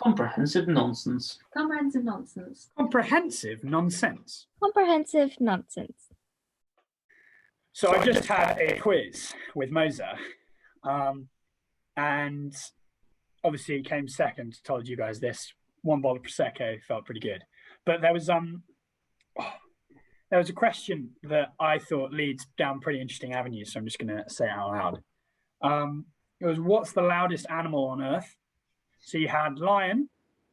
Comprehensive nonsense. Comprehensive nonsense. Comprehensive nonsense. Comprehensive nonsense. So I just had a quiz with Moza, and obviously it came second. Told you guys this. 1 bottle of prosecco felt pretty good, but there was a question that I thought leads down pretty interesting avenues. So I'm just going to say it out loud. It was, what's the loudest animal on Earth? So you had lion,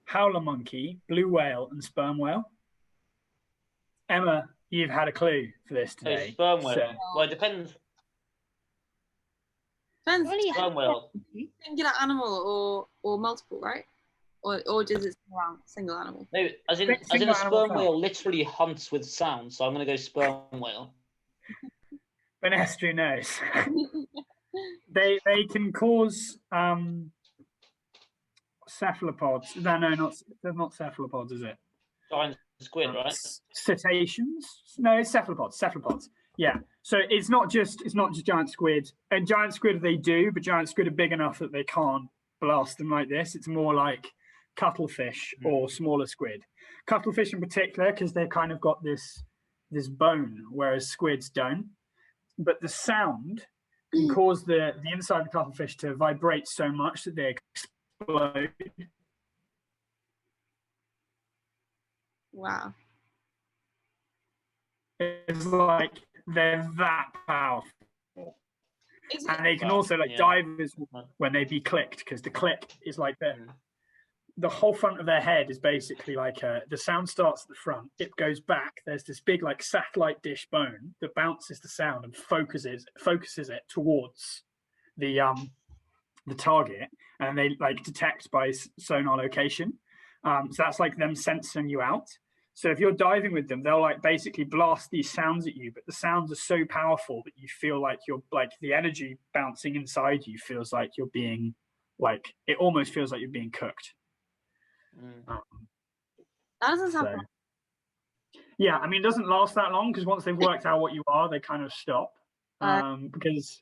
howler monkey, blue whale, and sperm whale. Emma, you've had a clue for this today. Sperm whale. So, Well, it depends. Depends. Sperm whale. Singular animal or multiple, right? Or does it single animal? No, as in a sperm whale literally hunts with sound, so I'm going to go sperm whale. Vanessa knows. They can cause cephalopods. No, they're not cephalopods, is it? Giant squid, right? Cetaceans? No, it's cephalopods. Yeah. So it's not just giant squid. And giant squid they do, but giant squid are big enough that they can't blast them like this. It's more like cuttlefish or smaller squid. Cuttlefish in particular, because they've kind of got this bone, whereas squids don't. But the sound can cause the inside of the cuttlefish to vibrate so much that they explode. Wow. It's like they're that powerful. And they can also divers when they be clicked, because the click is like the whole front of their head is basically like the sound starts at the front, it goes back, there's this big like satellite dish bone that bounces the sound and focuses it towards the target, and they like detect by sonar location. So that's like them sensing you out. So if you're diving with them, they'll like basically blast these sounds at you, but the sounds are so powerful that you feel like you're like the energy bouncing inside you feels like you're being like, it almost feels like you're being cooked. That doesn't sound fun. Yeah, I mean, it doesn't last that long, because once they've worked out what you are, they kind of stop. Because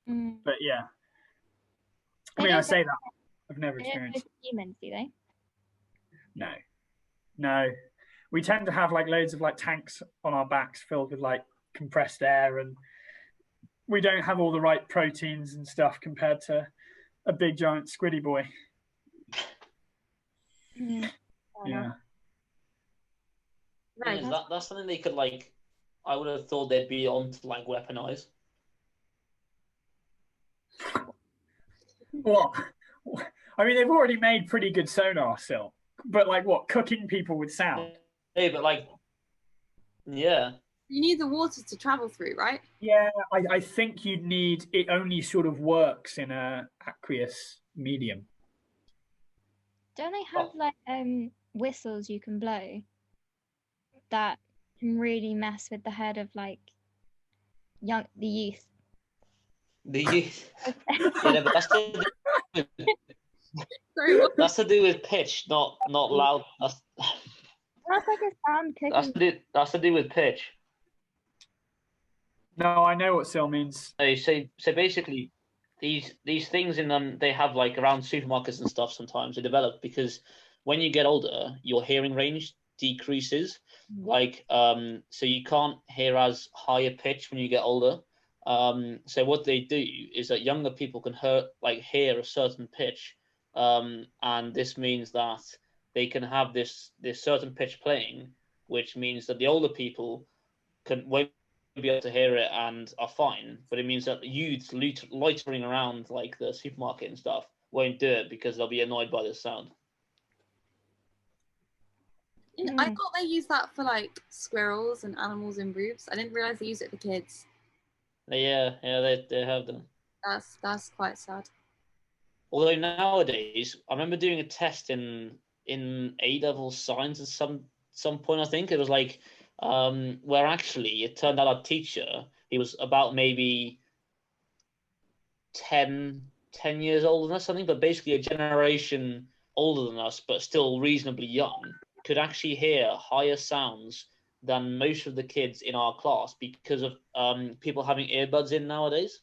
but yeah, I mean, I say that I've never experienced humans, do they? No, we tend to have like loads of like tanks on our backs filled with like compressed air, and we don't have all the right proteins and stuff compared to a big giant squiddy boy. Yeah. Right. That's something they could like. I would have thought they'd be on to like weaponize. What? I mean, they've already made pretty good sonar still, but like what? Cooking people with sound? Hey, but like, yeah. You need the water to travel through, right? Yeah, I think you'd need it. Only sort of works in a aqueous medium. Don't they have like whistles you can blow that can really mess with the head of like the youth? The youth. Yeah, but that's to do with pitch, not loud. That's like a sound cooking. That's to do with pitch. No, I know what Sil means. So basically, these things in them, they have like around supermarkets and stuff. Sometimes they develop because when you get older, your hearing range decreases. Like so you can't hear as high a pitch when you get older. So what they do is that younger people can hear a certain pitch, and this means that they can have this certain pitch playing, which means that the older people won't be able to hear it and are fine. But it means that youths loitering around like the supermarket and stuff won't do it because they'll be annoyed by the sound. I thought they used that for like squirrels and animals in groups. I didn't realize they used it for kids. Yeah, they have them. That's quite sad. Although nowadays, I remember doing a test in A-level science at some point. I think it was like where actually it turned out our teacher, he was about maybe 10 years older than us, something, but basically a generation older than us, but still reasonably young, could actually hear higher sounds than most of the kids in our class because of people having earbuds in nowadays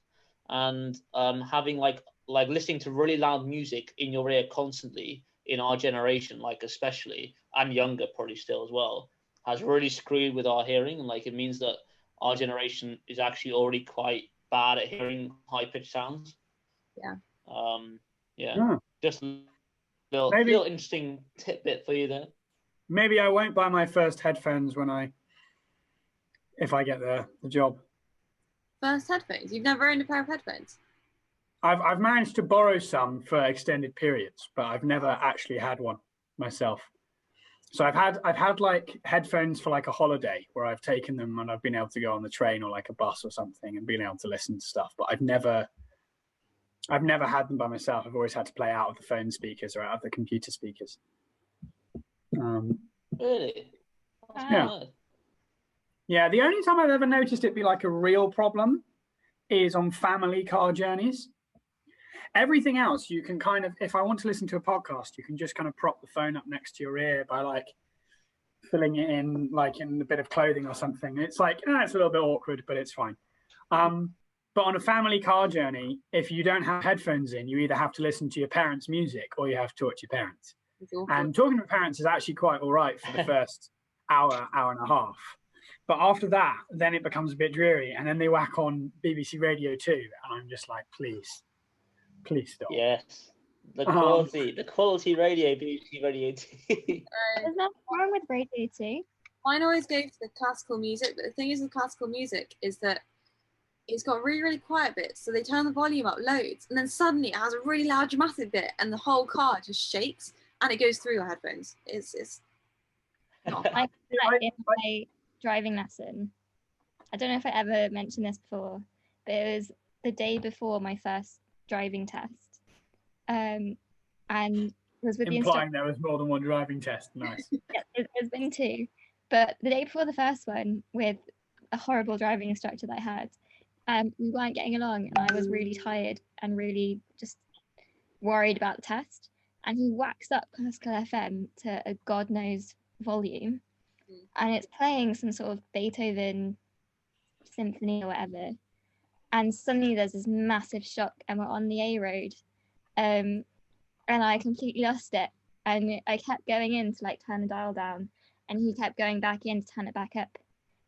and having like like listening to really loud music in your ear constantly in our generation, like especially, and younger probably still as well, has really screwed with our hearing. And like it means that our generation is actually already quite bad at hearing high pitched sounds. Yeah. Just a little interesting tidbit for you there. Maybe I won't buy my first headphones if I get the job. First headphones? You've never owned a pair of headphones? I've managed to borrow some for extended periods, but I've never actually had one myself. So I've had like headphones for like a holiday where I've taken them and I've been able to go on the train or like a bus or something and been able to listen to stuff. But I've never had them by myself. I've always had to play out of the phone speakers or out of the computer speakers. Really? Yeah. The only time I've ever noticed it be like a real problem is on family car journeys. Everything else, you can kind of, if I want to listen to a podcast, you can just kind of prop the phone up next to your ear by like filling it in, like in a bit of clothing or something. It's like, it's a little bit awkward, but it's fine. But on a family car journey, if you don't have headphones in, you either have to listen to your parents' music or you have to talk to your parents. And talking to parents is actually quite all right for the first hour and a half. But after that, then it becomes a bit dreary. And then they whack on BBC Radio 2. And I'm just like, please stop. Yes. The quality radio, BBC Radio 2. There's nothing wrong with Radio 2. Mine always go for the classical music, but the thing is with classical music is that it's got really, really quiet bits, so they turn the volume up loads, and then suddenly it has a really loud dramatic bit, and the whole car just shakes, and it goes through your headphones. It's not. I in my driving lesson. I don't know if I ever mentioned this before, but it was the day before my first driving test, and it was with implying there was more than one driving test. Nice. Yeah, there's been two, but the day before the first one, with a horrible driving instructor that I had, we weren't getting along, and I was really tired and really just worried about the test. And he whacks up classical FM to a god knows volume, and it's playing some sort of Beethoven symphony or whatever. And suddenly there's this massive shock, and we're on the A road, and I completely lost it. And I kept going in to like turn the dial down, and he kept going back in to turn it back up, to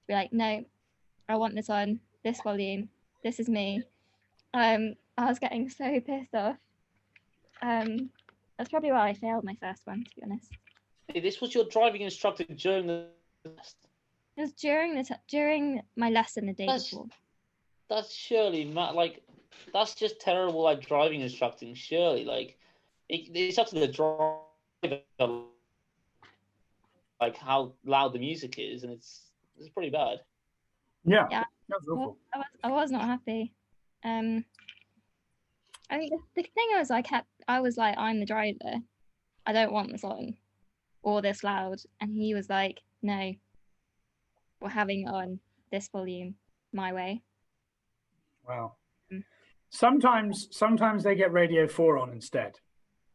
be like, no, I want this on this volume. This is me. I was getting so pissed off. That's probably why I failed my first one, to be honest. Hey, this was your driving instructor during the test? It was during my lesson the day before. That's surely that's just terrible, like driving instructing. Surely, like it's up to the driver, like how loud the music is, and it's pretty bad. Yeah. That's awful. I was not happy. I mean, the thing was, I was like, I'm the driver. I don't want this on or this loud, and he was like, no, we're having it on this volume, my way. Wow. Sometimes they get Radio 4 on instead.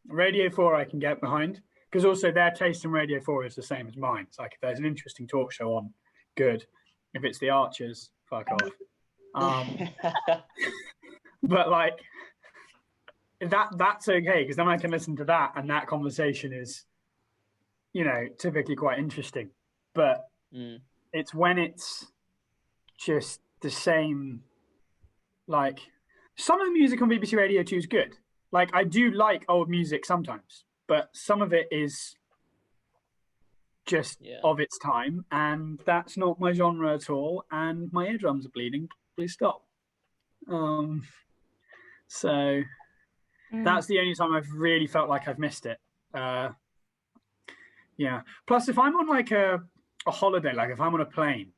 Radio 4 I can get behind, because also their taste in Radio 4 is the same as mine. It's like if there's an interesting talk show on, good. If it's the Archers, fuck off. But like that's okay, because then I can listen to that, and that conversation is, typically quite interesting. But it's when it's just the same. Like, some of the music on BBC Radio 2 is good. Like, I do like old music sometimes, but some of it is just of its time, and that's not my genre at all, and my eardrums are bleeding. Please stop. So that's the only time I've really felt like I've missed it. Plus, if I'm on like a holiday, like if I'm on a plane,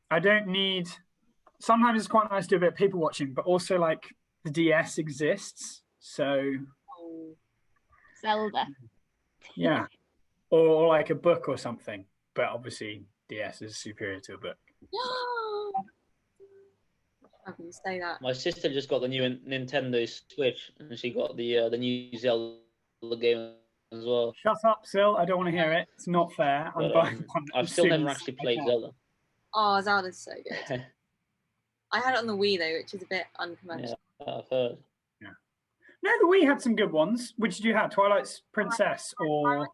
I don't need... Sometimes it's quite nice to do a bit of people watching, but also like the DS exists, so... Zelda. Yeah. Or like a book or something, but obviously DS is superior to a book. I can say that. My sister just got the new Nintendo Switch, and she got the new Zelda game as well. Shut up, Sil. I don't want to hear it. It's not fair. I'm buying one. I've still never actually played Zelda. Oh, Zelda's so good. I had it on the Wii though, which is a bit unconventional. Yeah, I've heard. No, we had some good ones. Which did you have? Twilight Princess or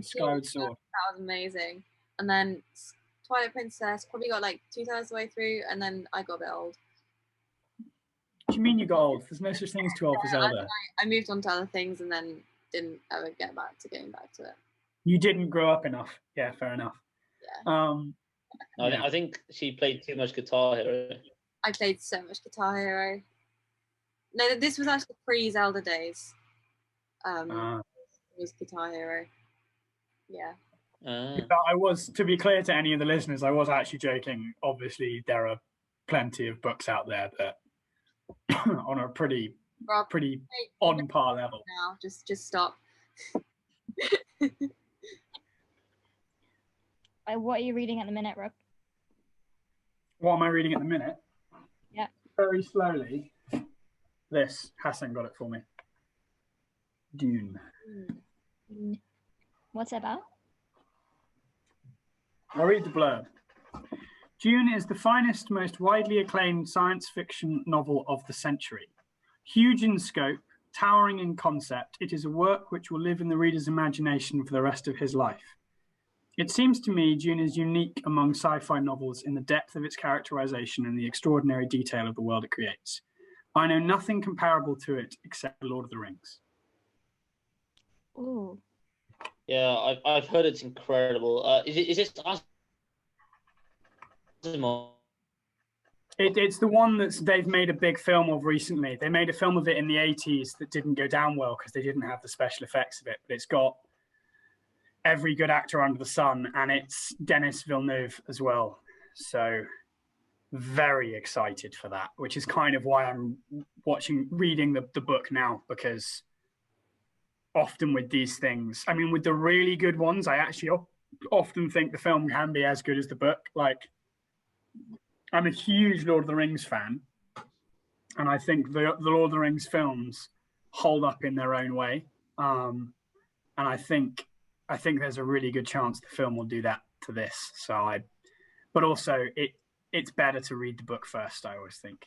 Skyward Sword? That was amazing. And then Twilight Princess probably got like 2/3 of the way through, and then I got a bit old. What do you mean you got old? There's no such thing as too old for Zelda. I moved on to other things and then didn't ever get back to going back to it. You didn't grow up enough. Yeah, fair enough. Yeah. I think she played too much Guitar Hero. I played so much Guitar Hero. No, this was actually pre-Zelda days. It was Guitar Hero. Yeah. I was, to be clear to any of the listeners, I was actually joking. Obviously, there are plenty of books out there that on a pretty on par level. Now, just stop. What are you reading at the minute, Rob? What am I reading at the minute? Yeah. Very slowly. This Hassan got it for me. Dune. What's it about? I'll read the blurb. Dune is the finest, most widely acclaimed science fiction novel of the century. Huge in scope, towering in concept, it is a work which will live in the reader's imagination for the rest of his life. It seems to me Dune is unique among sci-fi novels in the depth of its characterization and the extraordinary detail of the world it creates. I know nothing comparable to it except Lord of the Rings. Ooh. Yeah, I've heard it's incredible. Is this It's the one that they've made a big film of recently. They made a film of it in the 80s that didn't go down well because they didn't have the special effects of it. But it's got every good actor under the sun, and it's Denis Villeneuve as well. So very excited for that, which is kind of why I'm reading the book now, because often with these things, I mean, with the really good ones, I actually often think the film can be as good as the book. Like, I'm a huge Lord of the Rings fan, and I think the Lord of the Rings films hold up in their own way. And I think there's a really good chance the film will do that to this. But also it's better to read the book first, I always think,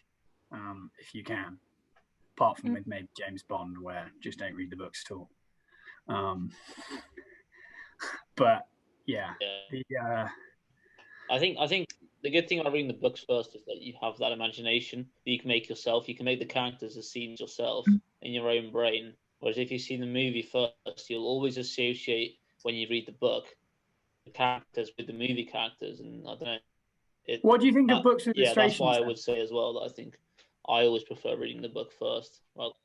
if you can. Apart from with maybe James Bond, where just don't read the books at all. But yeah. I think the good thing about reading the books first is that you have that imagination that you can make yourself. You can make the characters, the scenes yourself in your own brain. Whereas if you see the movie first, you'll always associate, when you read the book, the characters with the movie characters. And I don't know. What do you think of books with illustrations? Yeah, that's why I would say as well that I think I always prefer reading the book first. Well,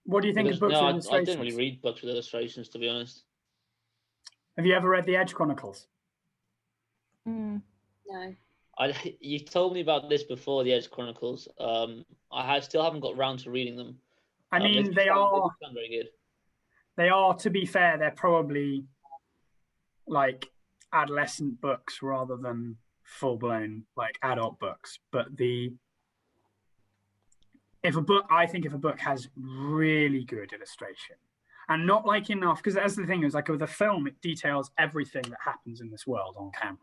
what do you think of books with illustrations? I don't really read books with illustrations, to be honest. Have you ever read the Edge Chronicles? No. You told me about this before, the Edge Chronicles. I still haven't got round to reading them. I mean, they are very good. They are, to be fair, they're probably like adolescent books rather than full-blown like adult books. But if a book has really good illustration, and not like enough, because that's the thing, is like with a film, it details everything that happens in this world on camera.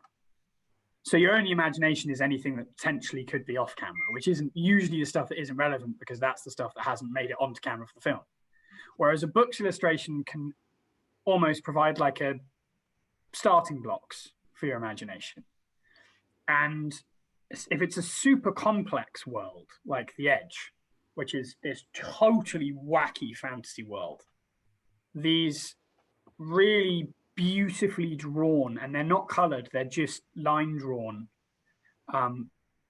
So your only imagination is anything that potentially could be off camera, which isn't usually the stuff that isn't relevant, because that's the stuff that hasn't made it onto camera for the film. Whereas a book's illustration can almost provide like a starting blocks for your imagination. And if it's a super complex world like The Edge, which is this totally wacky fantasy world, these really beautifully drawn, and they're not colored, they're just line drawn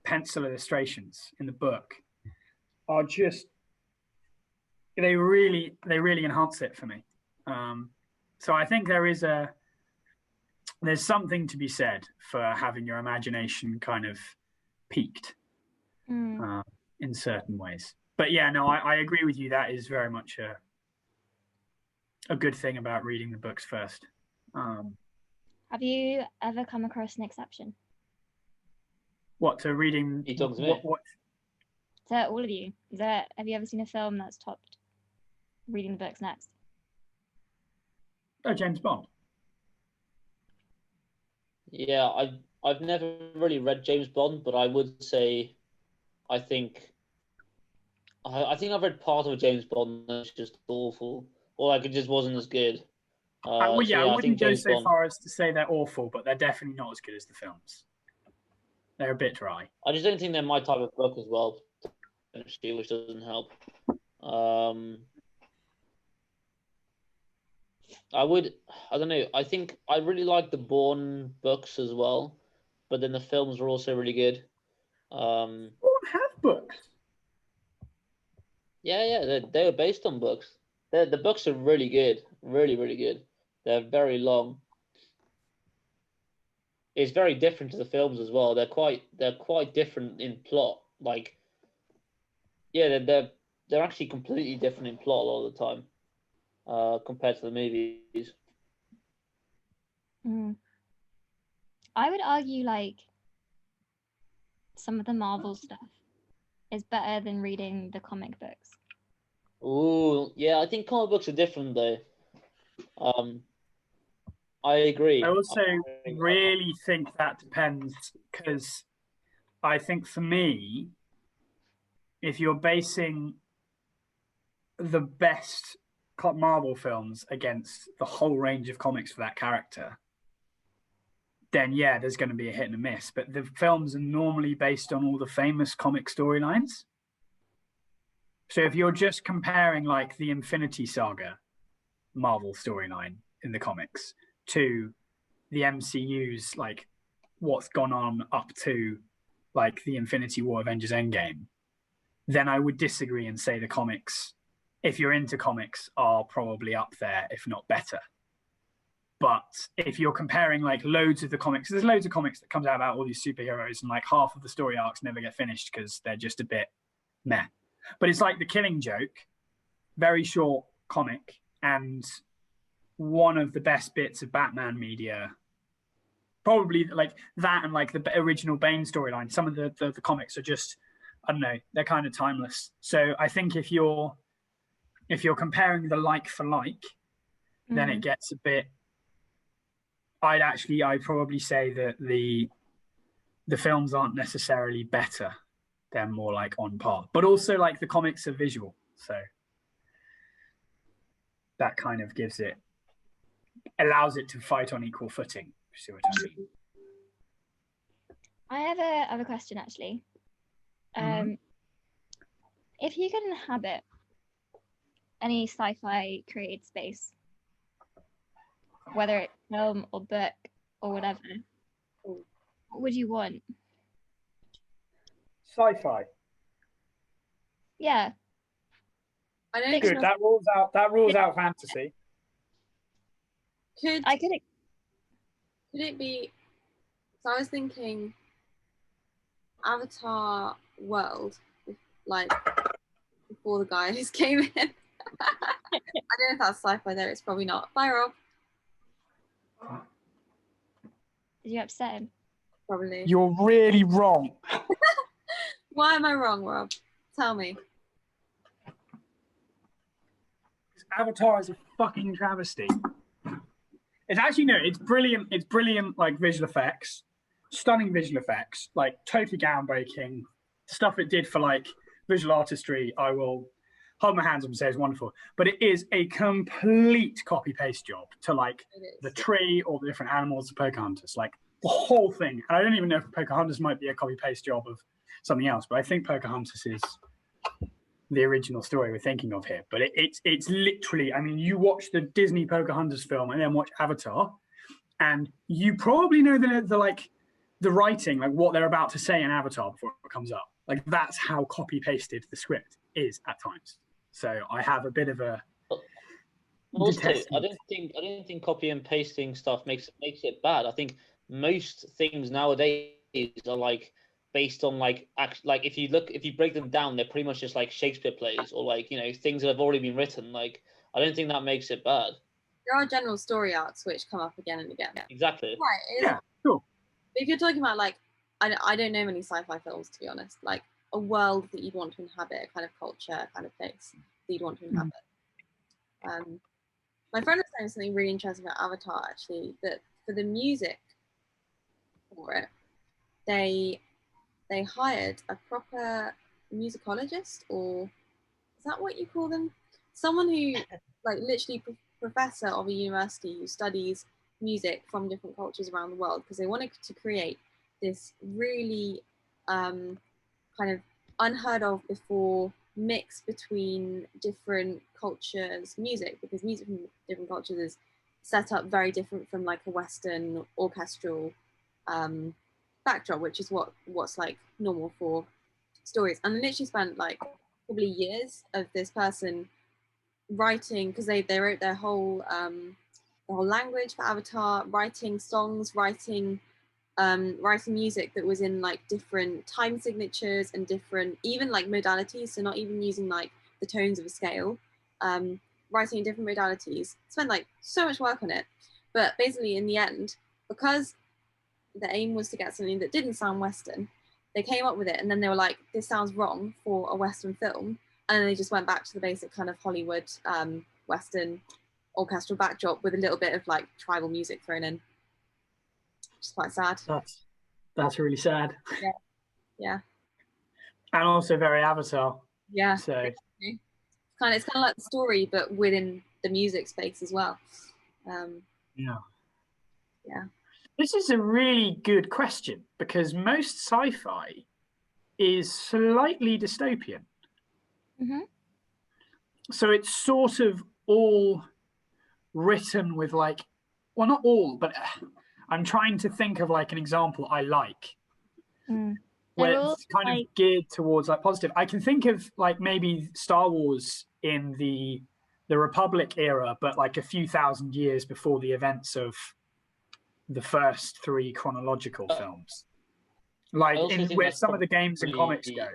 pencil illustrations in the book, are just, they really enhance it for me. So I think there's something to be said for having your imagination kind of piqued in certain ways. But yeah, no, I agree with you. That is very much a good thing about reading the books first. Have you ever come across an exception? What, to reading? What? To all of you, have you ever seen a film that's topped reading the books next? Oh, James Bond. Yeah, I've never really read James Bond, but I would say I think I think I've read part of a James Bond that's just awful, or like it just wasn't as good. Well, yeah, I I wouldn't think go James so Bond. far as to say they're awful, but they're definitely not as good as the films. They're a bit dry. I just don't think they're my type of book as well, which doesn't help. I don't know. I think I really like the Bourne books as well, but then the films were also really good. Bourne have books. Yeah, they were based on books. The books are really good, really good. They're very long. It's very different to the films as well. They're quite different in plot. Like, yeah, they're actually completely different in plot a lot of the time, compared to the movies. I would argue like some of the Marvel stuff is better than reading the comic books. Ooh, yeah, I think comic books are different though. I agree. I also really think that depends, because I think for me, if you're basing the best Marvel films against the whole range of comics for that character, then yeah, there's going to be a hit and a miss. But the films are normally based on all the famous comic storylines. So if you're just comparing like the Infinity Saga Marvel storyline in the comics to the MCU's like what's gone on up to like the Infinity War Avengers Endgame, then I would disagree and say the comics, if you're into comics, are probably up there, if not better. But if you're comparing like loads of the comics, there's loads of comics that comes out about all these superheroes and like half of the story arcs never get finished because they're just a bit meh. But it's like The Killing Joke, very short comic, and one of the best bits of Batman media. Probably like that and like the original Bane storyline. Some of the comics are just, I don't know, they're kind of timeless. So I think if you're comparing the like for like, then it gets a bit. I'd probably say that the films aren't necessarily better. They're more like on par. But also like the comics are visual. So that kind of allows it to fight on equal footing. See what I mean? I have a other question actually. If you could inhabit any sci-fi created space, whether it's film or book or whatever, what would you want? Sci-fi. Yeah. I don't. Good. That rules out fantasy. Could it be? So I was thinking Avatar world, like before the guys came in. I don't know if that's sci-fi there. It's probably not. Bye, Rob. Did you upset him? Probably. You're really wrong. Why am I wrong, Rob? Tell me. Avatar is a fucking travesty. It's actually no, it's brilliant. It's brilliant, like visual effects, stunning visual effects, like totally groundbreaking stuff it did for like visual artistry. I will hold my hands up and say it's wonderful, but it is a complete copy paste job to like the tree or the different animals of Pocahontas, like the whole thing. And I don't even know if Pocahontas might be a copy paste job of something else, but I think Pocahontas is the original story we're thinking of here. But it's literally, I mean, you watch the Disney Pocahontas film and then watch Avatar, and you probably know the writing, like what they're about to say in Avatar before it comes up. Like that's how copy pasted the script is at times. So I have a bit of a. Also, I don't think copy and pasting stuff makes it bad. I think most things nowadays are like based on like if you break them down, they're pretty much just like Shakespeare plays or like, you know, things that have already been written. Like I don't think that makes it bad. There are general story arcs which come up again and again. Exactly. Right. Yeah. Cool. If you're talking about like, I don't know many sci-fi films, to be honest. Like a world that you'd want to inhabit, a kind of culture, a kind of place that you'd want to inhabit. My friend was saying something really interesting about Avatar, actually, that for the music for it, they hired a proper musicologist or is that what you call them? Someone who, like, literally professor of a university who studies music from different cultures around the world, because they wanted to create this really kind of unheard of before mix between different cultures' music, because music from different cultures is set up very different from like a Western orchestral backdrop, which is what's like normal for stories. And literally spent like probably years of this person writing, because they wrote their whole language for Avatar, writing songs, writing music that was in like different time signatures and different even like modalities, so not even using like the tones of a scale, writing in different modalities. Spent like so much work on it, but basically in the end, because the aim was to get something that didn't sound Western, they came up with it, and then they were like, this sounds wrong for a Western film, and then they just went back to the basic kind of Hollywood Western orchestral backdrop with a little bit of like tribal music thrown in. Which is quite sad. That's really sad. Yeah. And also very Avatar. Yeah. So it's kind of like the story, but within the music space as well. Yeah. Yeah. This is a really good question, because most sci-fi is slightly dystopian. Mm-hmm. So it's sort of all written with like, well, not all, but I'm trying to think of like an example I like. Where it's kind of geared towards like positive. I can think of like maybe Star Wars in the Republic era, but like a few thousand years before the events of the first 3 chronological films. Like in where some of the games and comics go.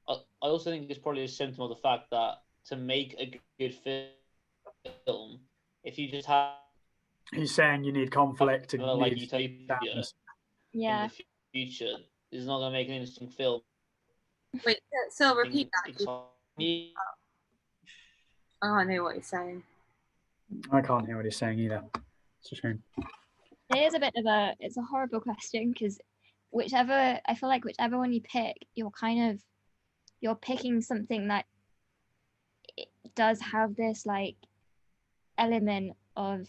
I also think it's probably a symptom of the fact that to make a good film, if you just have... He's saying you need conflict and like utopia in the future, is not going to make an interesting film. Wait, so repeat that. Oh, I know what he's saying. I can't hear what he's saying either. It's a shame. It is a bit of it's a horrible question, because I feel like whichever one you pick, you're picking something that it does have this like element of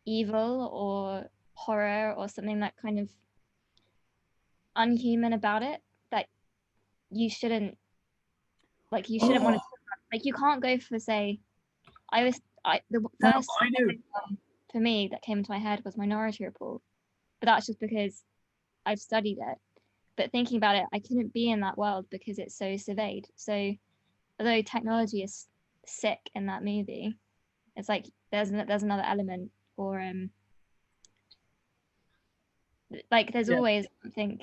evil or horror or something that kind of unhuman about it that you shouldn't want to, like, you can't go for, say, the first for me that came into my head was Minority Report, but that's just because I've studied it. But thinking about it, I couldn't be in that world because it's so surveyed. So although technology is sick in that movie, it's like there's another element, or like there's always something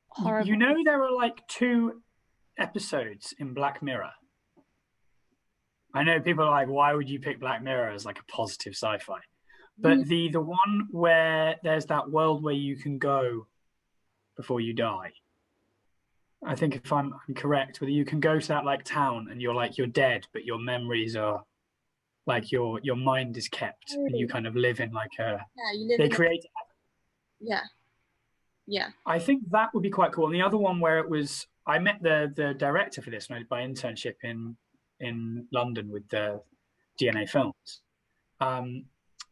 horrible. You know, there are like 2 episodes in Black Mirror. I know people are like, why would you pick Black Mirror as like a positive sci-fi? But the one where there's that world where you can go before you die. I think if I'm correct, whether you can go to that like town and you're dead, but your memories are like your mind is kept, and you kind of live in like they create. Yeah. I think that would be quite cool. And the other one where I met the director for this by internship in London with the DNA Films.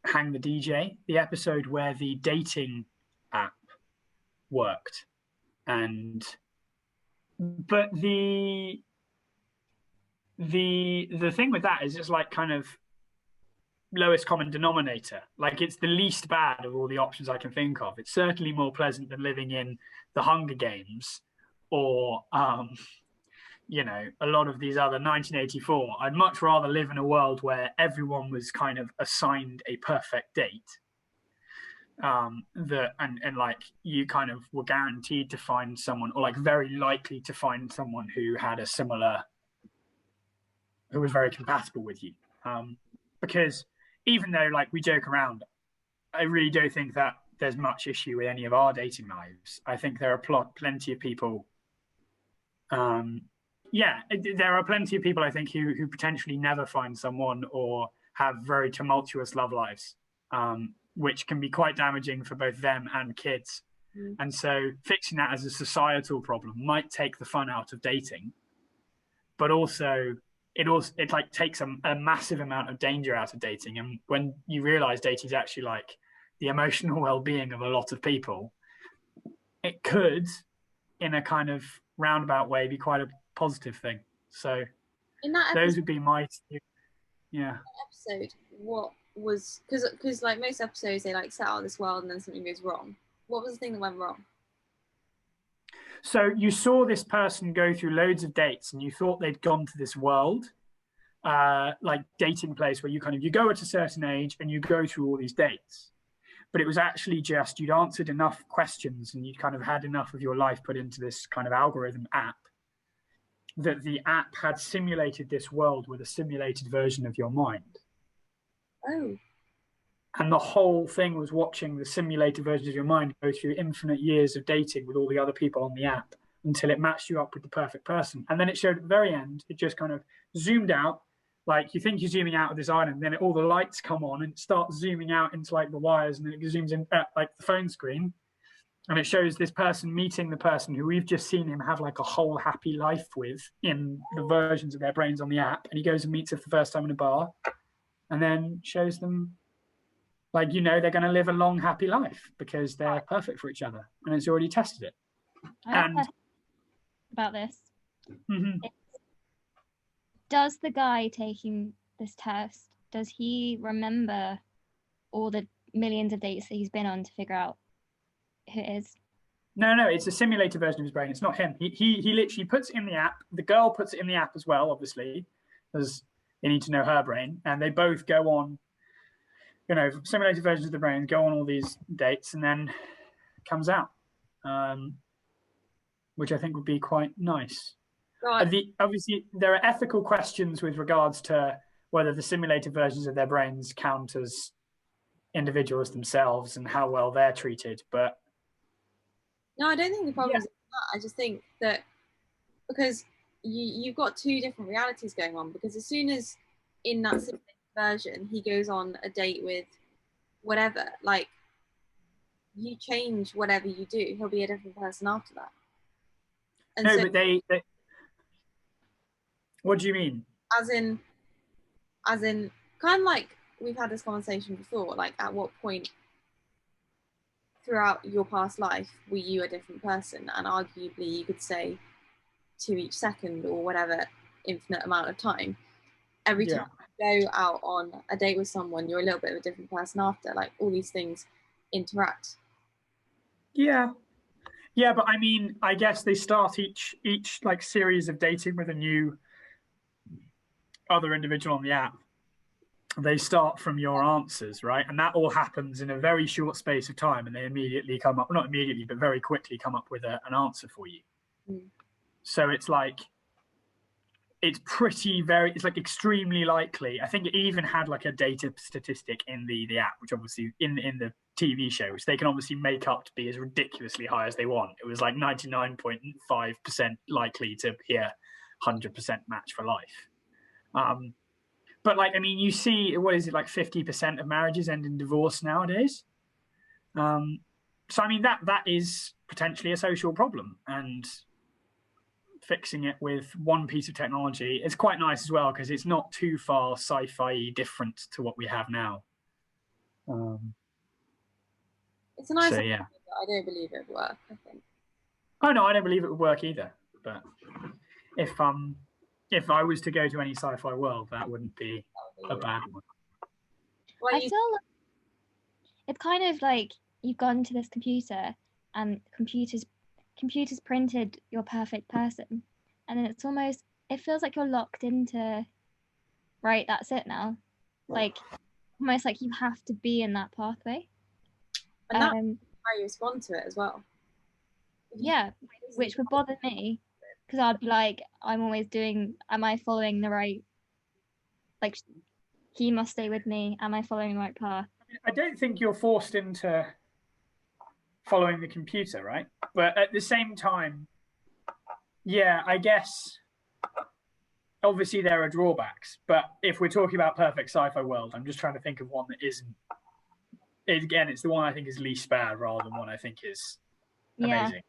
Hang the DJ, the episode where the dating app worked, but the thing with that is it's like kind of lowest common denominator. Like it's the least bad of all the options I can think of. It's certainly more pleasant than living in the Hunger Games or a lot of these other 1984. I'd much rather live in a world where everyone was kind of assigned a perfect date. And like you kind of were guaranteed to find someone, or like very likely to find someone who was very compatible with you. Because even though like we joke around, I really don't think that there's much issue with any of our dating lives. I think there are plenty of people. There are plenty of people I think who potentially never find someone or have very tumultuous love lives, which can be quite damaging for both them and kids. And so fixing that as a societal problem might take the fun out of dating, but also it like takes a massive amount of danger out of dating. And when you realize dating is actually like the emotional well-being of a lot of people, it could, in a kind of roundabout way, be quite a positive thing. So in that episode, those would be my episode. What was, because like most episodes they like set out this world and then something goes wrong. What was the thing that went wrong? So you saw this person go through loads of dates and you thought they'd gone to this world, like dating place where you go at a certain age and you go through all these dates. But it was actually just you'd answered enough questions and you'd kind of had enough of your life put into this kind of algorithm app that the app had simulated this world with a simulated version of your mind. Oh. And the whole thing was watching the simulated version of your mind go through infinite years of dating with all the other people on the app until it matched you up with the perfect person. And then it showed at the very end, it just kind of zoomed out. Like you think you're zooming out of this island, then all the lights come on and it starts zooming out into like the wires, and then it zooms in at like the phone screen. And it shows this person meeting the person who we've just seen him have like a whole happy life with in the versions of their brains on the app. And he goes and meets her for the first time in a bar and then shows them, like, they're going to live a long, happy life because they're perfect for each other. And it's already tested it. About this. Mm-hmm. Does the guy taking this test, does he remember all the millions of dates that he's been on to figure out who it is? No, it's a simulated version of his brain. It's not him. He literally puts it in the app. The girl puts it in the app as well, obviously, because they need to know her brain. And they both go on, simulated versions of the brain, go on all these dates, and then comes out, which I think would be quite nice. Right. Obviously, there are ethical questions with regards to whether the simulated versions of their brains count as individuals themselves and how well they're treated. But no, I don't think the problem is that. I just think that because you've got two different realities going on, because as soon as in that simulated version he goes on a date with whatever, like you change whatever you do, he'll be a different person after that. And no, but they what do you mean? As in kind of like we've had this conversation before, like at what point throughout your past life were you a different person? And arguably you could say to each second or whatever infinite amount of time. Every time you go out on a date with someone, you're a little bit of a different person after. Like all these things interact. Yeah, but I mean, I guess they start each like series of dating with a new other individual on the app. They start from your answers, right? And that all happens in a very short space of time, and they immediately come up, not immediately, but very quickly come up with an answer for you. So it's like, it's like extremely likely. I think it even had like a data statistic in the app, which obviously in the TV show, which they can obviously make up to be as ridiculously high as they want. It was like 99.5% likely to hear 100% match for life. But like, I mean, you see, what is it, like 50% of marriages end in divorce nowadays? So I mean, that is potentially a social problem, and fixing it with one piece of technology is quite nice as well, because it's not too far sci-fi different to what we have now. It's a nice idea, but I don't believe it would work, I think. Oh no, I don't believe it would work either. But if I was to go to any sci-fi world, that wouldn't be a bad one. I feel like it's kind of like you've gone to this computer and computers printed your perfect person, and then it's almost, it feels like you're locked into, right, that's it now, like almost like you have to be in that pathway, and that's how you respond to it as well. Yeah, which would bother me, because I'd be like, am I following the right, like, he must stay with me, am I following the right path? I don't think you're forced into following the computer, right? But at the same time, yeah, I guess obviously there are drawbacks, but if we're talking about perfect sci-fi world, I'm just trying to think of one that isn't. Again, it's the one I think is least bad rather than one I think is amazing.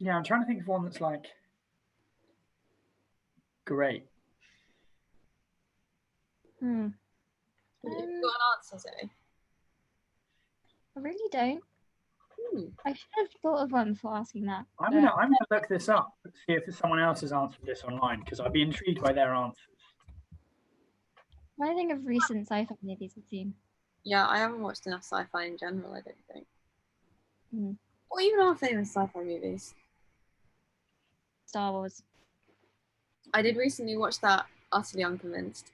Yeah, I'm trying to think of one that's like great. You've got an answer, Zoe? I really don't. I should have thought of one before asking that. I'm gonna look this up, see if someone else has answered this online, because I'd be intrigued by their answers. What do I think of recent sci-fi movies I've seen? Yeah, I haven't watched enough sci-fi in general, I don't think. Or even our famous sci-fi movies. Star Wars. I did recently watch that, Utterly Unconvinced.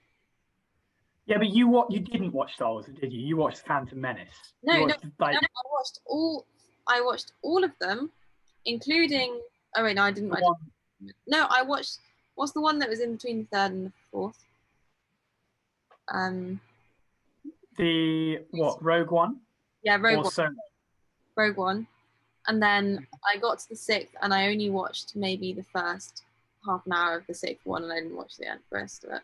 Yeah, but you didn't watch Star Wars, did you? You watched Phantom Menace. No, I watched all of them, including. Oh wait, no, I didn't. No, I watched. What's the one that was in between the third and the fourth? The what? Rogue One. Yeah, Rogue One. Solo? Rogue One, and then I got to the sixth, and I only watched maybe the first half an hour of the sixth one, and I didn't watch the rest of it.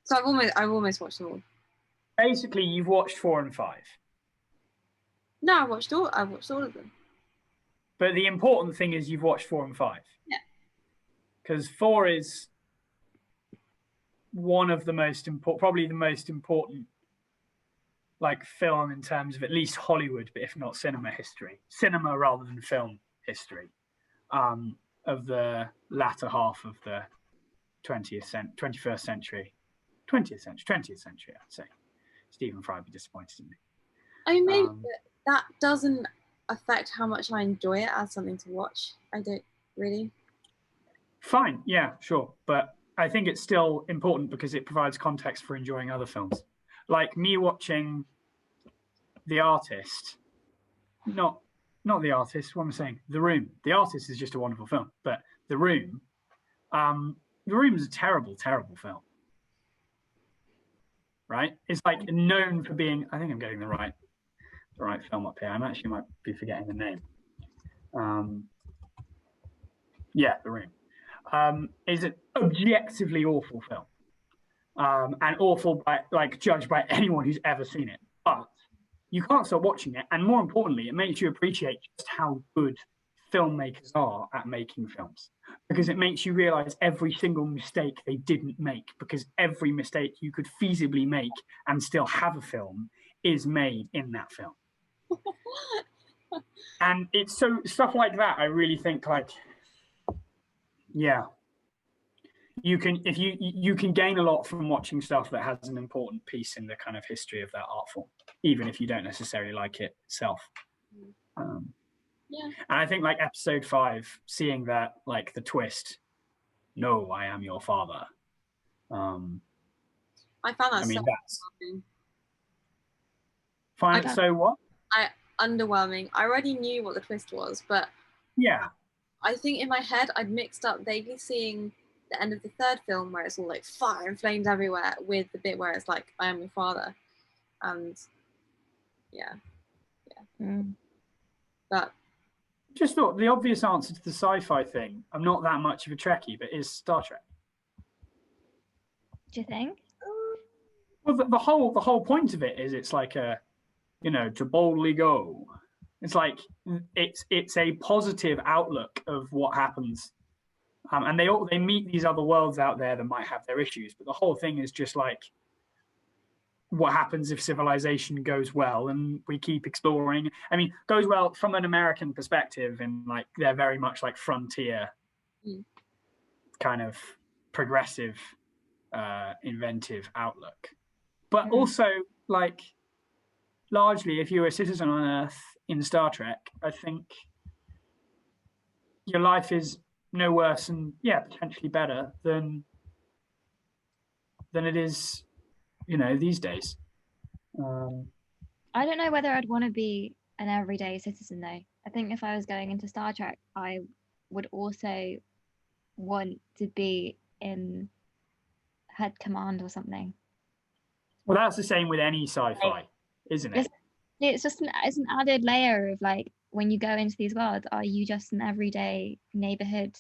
So I've almost watched them all. Basically, you've watched 4 and 5. No, I watched all of them. But the important thing is you've watched 4 and 5. Yeah. Because 4 is one of the most important, probably the most important, like film in terms of at least Hollywood, but if not cinema rather than film history, of the latter half of the 21st century. 20th century, I'd say. Stephen Fry would be disappointed in me. I mean, maybe that doesn't affect how much I enjoy it as something to watch. I don't really. Fine, yeah, sure. But I think it's still important because it provides context for enjoying other films. Like me watching The Artist, not The Artist, what am I saying? The Room. The Artist is just a wonderful film. But The Room is a terrible, terrible film. Right? It's like known for being, I think I'm getting the right film up here. I actually might be forgetting the name. The Room. Is an objectively awful film. And awful by judged by anyone who's ever seen it. But you can't stop watching it, and more importantly, it makes you appreciate just how good filmmakers are at making films, because it makes you realize every single mistake they didn't make, because every mistake you could feasibly make and still have a film is made in that film. And it's so stuff like that, I really think you can gain a lot from watching stuff that has an important piece in the kind of history of that art form, even if you don't necessarily like it itself. And I think episode 5, seeing that the twist, no, I am your father. I found that that's fine. So what? Underwhelming. I already knew what the twist was, but I think in my head I'd mixed up vaguely seeing the end of the third film where it's all fire and flames everywhere with the bit where it's I am your father, and but just thought the obvious answer to the sci-fi thing, I'm not that much of a Trekkie, but is Star Trek. Do you think? Well, the whole point of it is it's to boldly go. It's it's a positive outlook of what happens, and they meet these other worlds out there that might have their issues, but the whole thing is just what happens if civilization goes well and we keep exploring. I mean, goes well from an American perspective, and they're very much frontier, kind of progressive, inventive outlook. But also largely, if you're a citizen on Earth in Star Trek, I think your life is no worse and potentially better than it is these days. I don't know whether I'd want to be an everyday citizen though. I think if I was going into Star Trek, I would also want to be in head command or something. Well, that's the same with any sci-fi, isn't it? It's just an added layer of when you go into these worlds, are you just an everyday neighborhood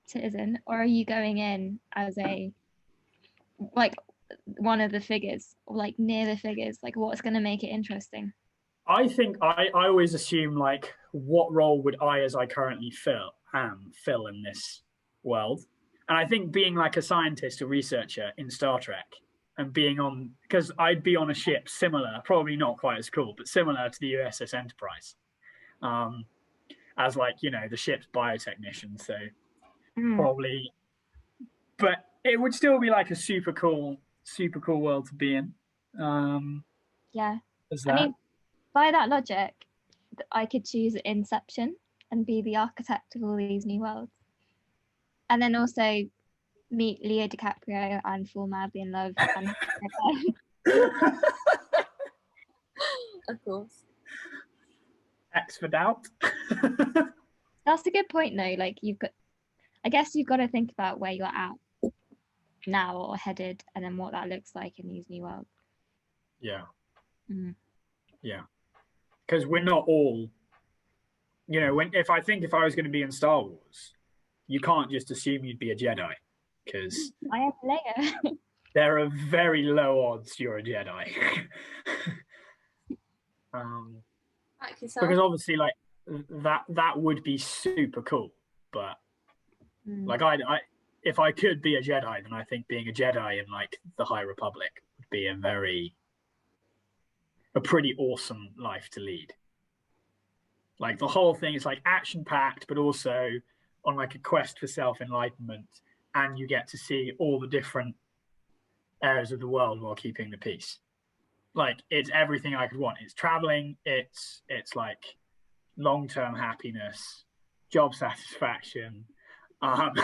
citizen, or are you going in as a one of the figures, or near the figures? What's going to make it interesting? I think I always assume what role would I, as I currently fill in this world? And I think being like a scientist or researcher in Star Trek and being on, because I'd be on a ship similar, probably not quite as cool, but similar to the USS Enterprise, as like, the ship's biotechnician. So probably, but it would still be like a super cool world to be in. Yeah. I mean, by that logic, I could choose Inception and be the architect of all these new worlds. And then also meet Leo DiCaprio and fall madly in love. And of course. X for doubt. That's a good point, though. Like I guess you've got to think about where you're at now or headed, and then what that looks like in these new worlds. Yeah. Mm. Yeah. Because we're not all, if I was going to be in Star Wars, you can't just assume you'd be a Jedi, because I am Leia. There are very low odds you're a Jedi. Because obviously, like that would be super cool, but like if I could be a Jedi, then I think being a Jedi in like the High Republic would be a pretty awesome life to lead. Like the whole thing is like action packed, but also on like a quest for self-enlightenment, and you get to see all the different areas of the world while keeping the peace. Like it's everything I could want. It's traveling, it's like long-term happiness, job satisfaction, and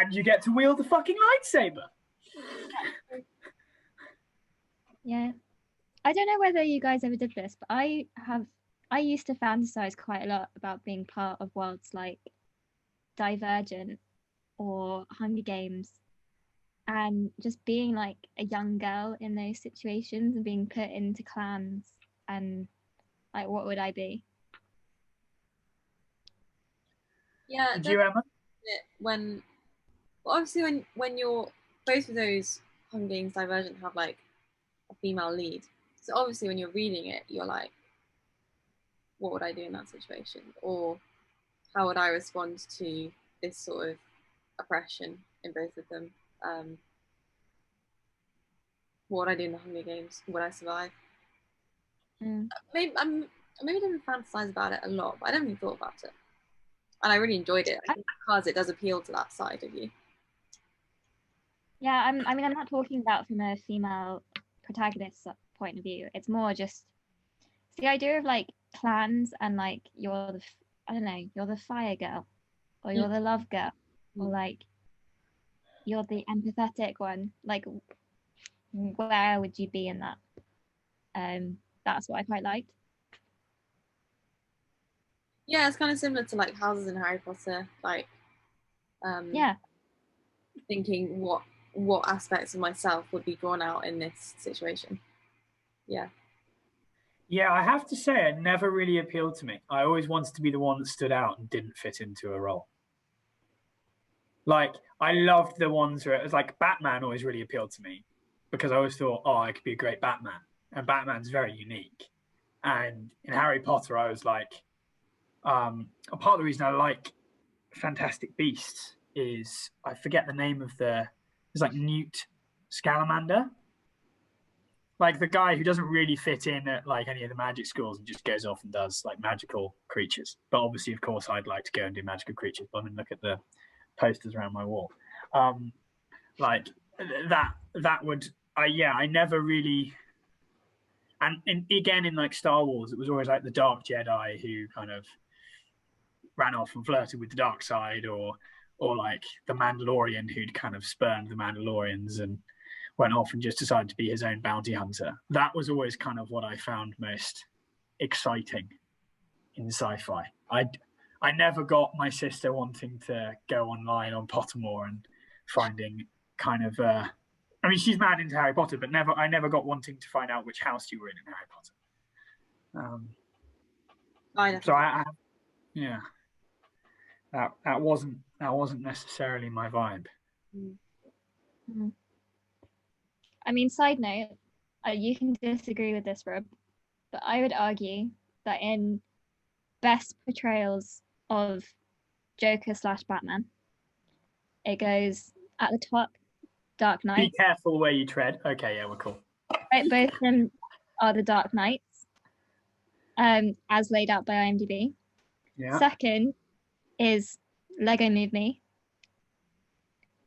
you get to wield the fucking lightsaber. Yeah. I don't know whether you guys ever did this, but I used to fantasize quite a lot about being part of worlds like Divergent or Hunger Games, and just being like a young girl in those situations and being put into clans, and like, what would I be? Yeah. Did you, Emma? Obviously when you're both of those Hunger Games, Divergent have like a female lead. So obviously when you're reading it, you're like, what would I do in that situation? Or how would I respond to this sort of oppression in both of them? What would I do in the Hunger Games? Would I survive? Maybe didn't fantasize about it a lot, but I never really thought about it. And I really enjoyed it. I think because it does appeal to that side of you. Yeah, I'm not talking about from a female protagonist's point of view. It's more just the idea of like clans and like you're the fire girl, or you're the love girl, or like you're the empathetic one. Like, where would you be in that? That's what I quite liked. Yeah, it's kind of similar to like houses in Harry Potter. Like, thinking what aspects of myself would be drawn out in this situation. Yeah. Yeah, I have to say, it never really appealed to me. I always wanted to be the one that stood out and didn't fit into a role. Like, I loved the ones where it was like Batman always really appealed to me, because I always thought, I could be a great Batman. And Batman's very unique. And in Harry Potter, I was like, a part of the reason I like Fantastic Beasts is, I forget the name of it's like Newt Scamander. Like the guy who doesn't really fit in at like any of the magic schools and just goes off and does like magical creatures. But obviously, of course, I'd like to go and do magical creatures. But I mean, look at the posters around my wall. Like that would, I never really. And again, in like Star Wars, it was always like the Dark Jedi who kind of ran off and flirted with the dark side, or like the Mandalorian who'd kind of spurned the Mandalorians and went off and just decided to be his own bounty hunter. That was always kind of what I found most exciting in sci-fi. I never got my sister wanting to go online on Pottermore and finding kind of I mean, she's mad into Harry Potter, but I never got wanting to find out which house you were in Harry Potter. So yeah, that wasn't necessarily my vibe. I mean, side note, you can disagree with this, Rob, but I would argue that in best portrayals of Joker / Batman, it goes at the top, Dark Knight. Be careful where you tread. Okay, yeah, we're cool. Right, both of them are the Dark Knights, as laid out by IMDb. Yeah. Second is Lego Movie,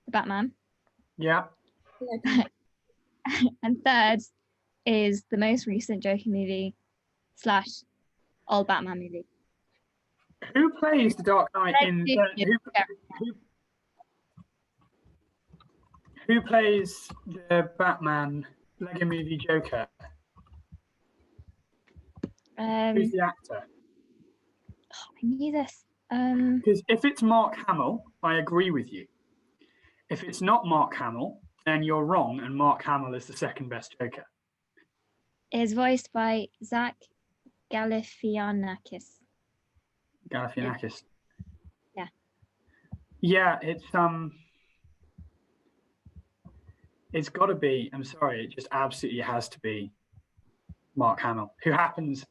the Batman. Yeah. And third is the most recent Joker movie / old Batman movie. Who plays the Dark Knight in who plays the Batman Lego Movie Joker? Who's the actor? I knew this. Because if it's Mark Hamill, I agree with you. If it's not Mark Hamill, then you're wrong, and Mark Hamill is the second best Joker. It is voiced by Zach Galifianakis. Galifianakis. Yeah. Yeah, it's got to be. I'm sorry, it just absolutely has to be Mark Hamill, who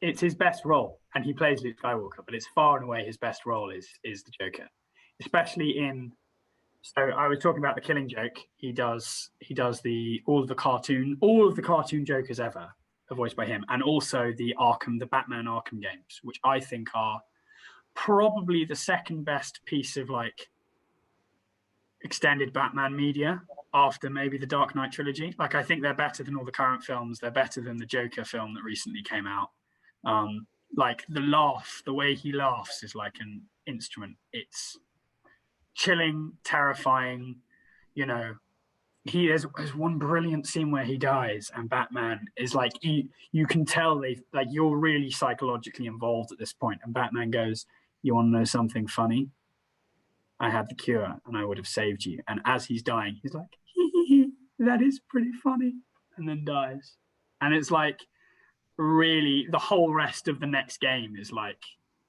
it's his best role, and he plays Luke Skywalker, but it's far and away his best role is the Joker, especially in. So I was talking about the Killing Joke. He does all of the cartoon Jokers ever are voiced by him, and also the Batman Arkham games, which I think are probably the second best piece of like extended Batman media after maybe the Dark Knight trilogy. Like I think they're better than all the current films. They're better than the Joker film that recently came out. Like the way he laughs is like an instrument. It's chilling, terrifying. You know, there's one brilliant scene where he dies, and Batman is like, you can tell you're really psychologically involved at this point, and Batman goes, "You want to know something funny? I had the cure, and I would have saved you." And as he's dying, he's like, "That is pretty funny," and then dies. And it's like, really, the whole rest of the next game is like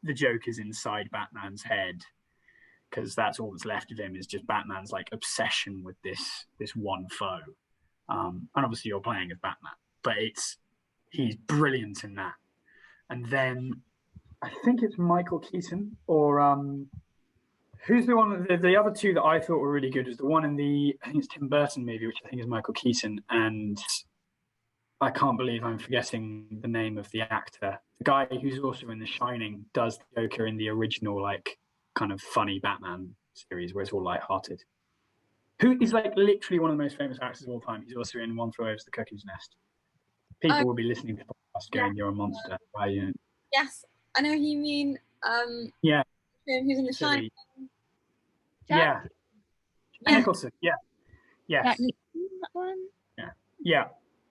the Joker's inside Batman's head, because that's all that's left of him is just Batman's like obsession with this one foe. And obviously you're playing as Batman, but he's brilliant in that. And then I think it's Michael Keaton or who's the one? The other two that I thought were really good is the one in I think it's Tim Burton movie, which I think is Michael Keaton, and I can't believe I'm forgetting the name of the actor. The guy who's also in The Shining does the Joker in the original like kind of funny Batman series where it's all lighthearted. Who is like literally one of the most famous actors of all time. He's also in One Flew Over the Cuckoo's Nest. People will be listening to the podcast going, "You're a monster." Yes, I know who you mean. Yeah. Who's in The Shining? Yeah. Nicholson. Yeah. Yes. That one? Yeah. Yeah.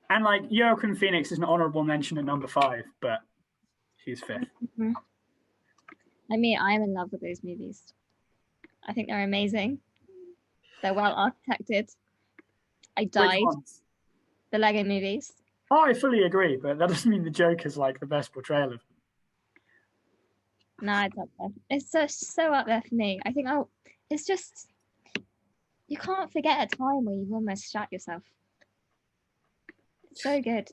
And like Joaquin Phoenix is an honorable mention at number 5, but he's 5th. Mm-hmm. I mean, I'm in love with those movies. I think they're amazing. They're well architected. I died. The Lego movies. Oh, I fully agree, but that doesn't mean the Joker's like the best portrayal of them. No, it's up there. It's so up there for me. I think it's just you can't forget a time where you've almost shat yourself. It's so good.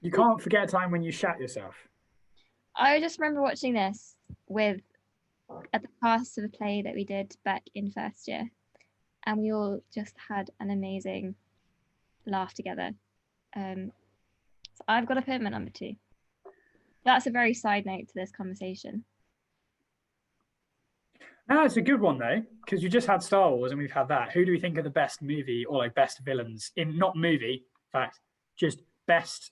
You can't forget a time when you shat yourself. I just remember watching this at the cast of a play that we did back in first year, and we all just had an amazing laugh together. So I've got to put him at number 2. That's a very side note to this conversation. No, it's a good one though, because you just had Star Wars and we've had that. Who do we think are the best movie or like best villains in not movie, in fact, just best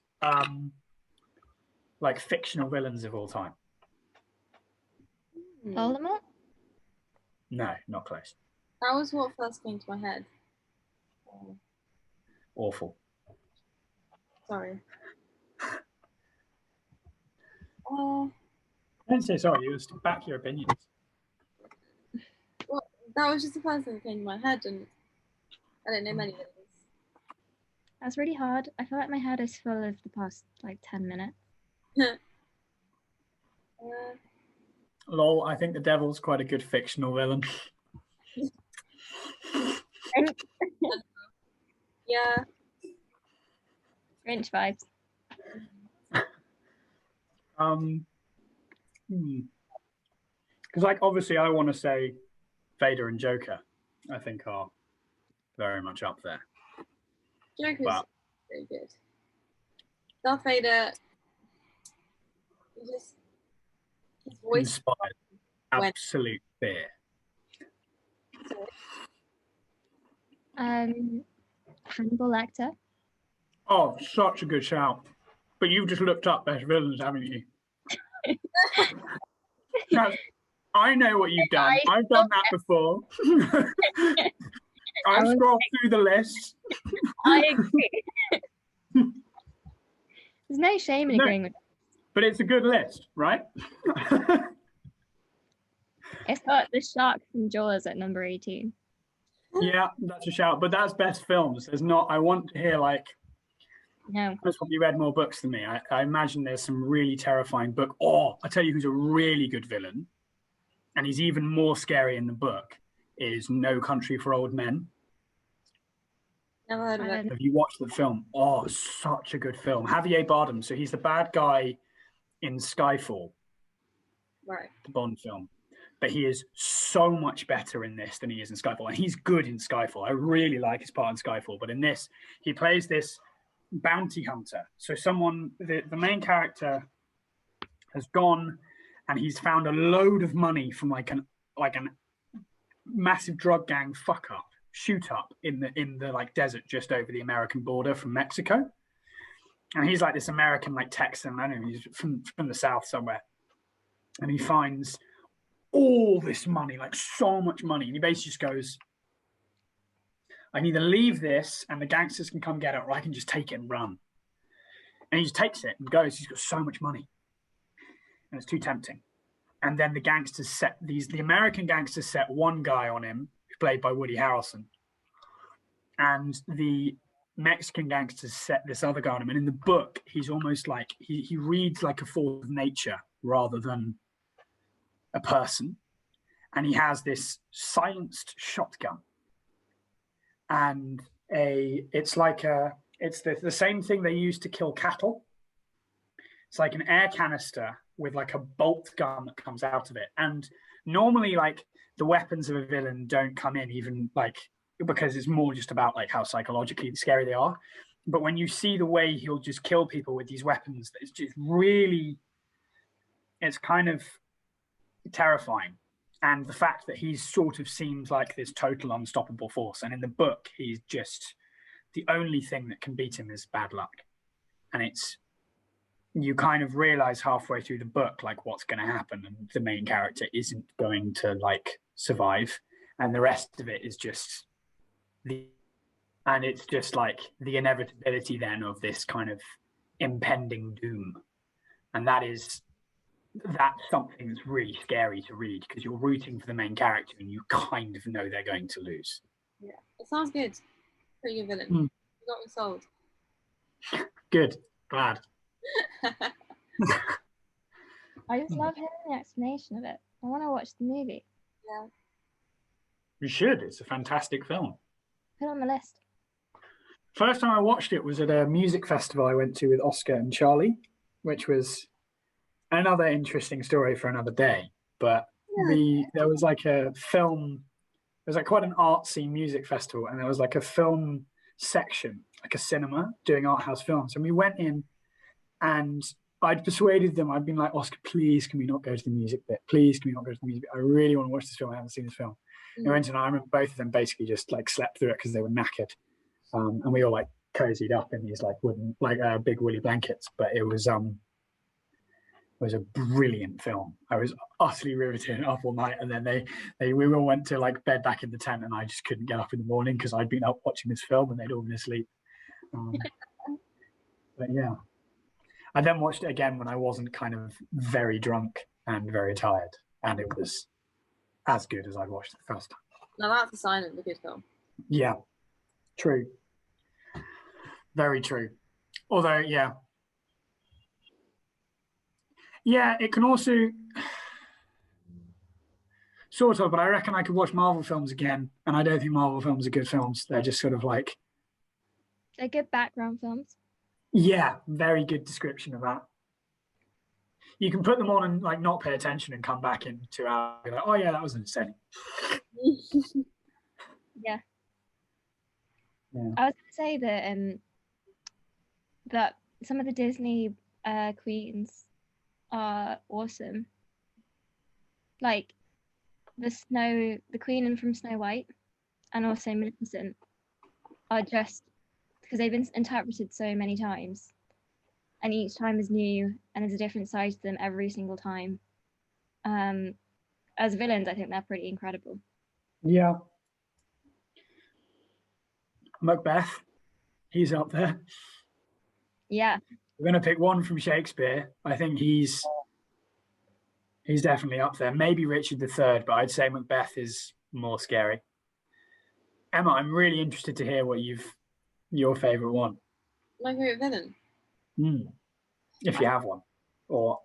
like fictional villains of all time? Voldemort? No, not close. That was what first came to my head. Awful. Sorry. Don't say sorry, you just back your opinions. Well, that was just the first thing that came to my head, and I don't know many others. That's really hard. I feel like my head is full of the past like 10 minutes. Lol, I think the devil's quite a good fictional villain. Yeah. Grinch vibes. Because, like, obviously, I want to say Vader and Joker, I think, are very much up there. Joker's very good. Darth Vader, his voice inspired absolute fear. Hannibal Lecter. Oh, such a good shout. But you've just looked up best villains, haven't you? I know what you've done. I've done that before. I've scrolled through the list. I agree. There's no shame in agreeing with that. But it's a good list, right? It's got the shark from Jaws at number 18. Yeah, that's a shout. But that's best films. There's not. I want to hear, like. No. That's probably read more books than me. I imagine there's some really terrifying book. Oh, I tell you who's a really good villain, and he's even more scary in the book, is No Country for Old Men. Never heard of it. Have you watched the film? Oh, such a good film. Javier Bardem. So he's the bad guy in Skyfall. Right. The Bond film. But he is so much better in this than he is in Skyfall. And he's good in Skyfall. I really like his part in Skyfall. But in this, he plays this bounty hunter. So the main character has gone and he's found a load of money from like an massive drug gang shoot up in the like desert just over the American border from Mexico. And he's like this American, like Texan, I don't know, he's from the South somewhere. And he finds all this money, like so much money. And he basically just goes, I can either leave this and the gangsters can come get it, or I can just take it and run. And he just takes it and goes, he's got so much money. And it's too tempting. And then the American gangsters set one guy on him, played by Woody Harrelson. And the Mexican gangsters set this other guy on him. And in the book, he's almost like, he reads like a force of nature rather than a person. And he has this silenced shotgun. And it's the same thing they use to kill cattle. It's like an air canister with like a bolt gun that comes out of it. And normally, like, the weapons of a villain don't come in even like, because it's more just about like how psychologically scary they are. But when you see the way he'll just kill people with these weapons, it's just really, it's kind of terrifying. And the fact that he sort of seems like this total unstoppable force. And in the book, he's just, the only thing that can beat him is bad luck. And you kind of realize halfway through the book, like, what's going to happen. And the main character isn't going to like survive. And the rest of it is just it's just like the inevitability then of this kind of impending doom. And that's something that's really scary to read, because you're rooting for the main character and you kind of know they're going to lose. Yeah, it sounds good. Pretty good villain. You got me sold. Good. Glad. I just love hearing the explanation of it. I want to watch the movie. Yeah. You should. It's a fantastic film. Put it on the list. First time I watched it was at a music festival I went to with Oscar and Charlie, which was another interesting story for another day. But there was like a film, it was like quite an artsy music festival, and there was like a film section, like a cinema doing art house films. And we went in and I'd persuaded them. I'd been like, Oscar, please, can we not go to the music bit? Please, can we not go to the music bit? I really want to watch this film. I haven't seen this film. They went in, and I remember both of them basically just like slept through it because they were knackered. And we all like cozied up in these like wooden, like big woolly blankets. But it was a brilliant film. I was utterly riveted up all night. And then we all went to like bed back in the tent, and I just couldn't get up in the morning because I'd been up watching this film and they'd all been asleep. But yeah. I then watched it again when I wasn't kind of very drunk and very tired. And it was as good as I'd watched it the first time. Now that's a sign of a good film. Yeah, true. Very true. Although, yeah, it can also sort of, but I reckon I could watch Marvel films again, and I don't think Marvel films are good films. They're just sort of like... They're good background films. Yeah, very good description of that. You can put them on and like not pay attention and come back in 2 hours. Be like, oh yeah, that was insane. Yeah. Yeah. I was going to say that some of the Disney queens are awesome. Like the queen from Snow White and also Maleficent are just because they've been interpreted so many times, and each time is new and there's a different side to them every single time. As villains, I think they're pretty incredible. Yeah. Macbeth, he's up there. Yeah. We're going to pick one from Shakespeare. I think he's definitely up there. Maybe Richard III, but I'd say Macbeth is more scary. Emma, I'm really interested to hear what your favourite one. My favourite villain? If you have one. Or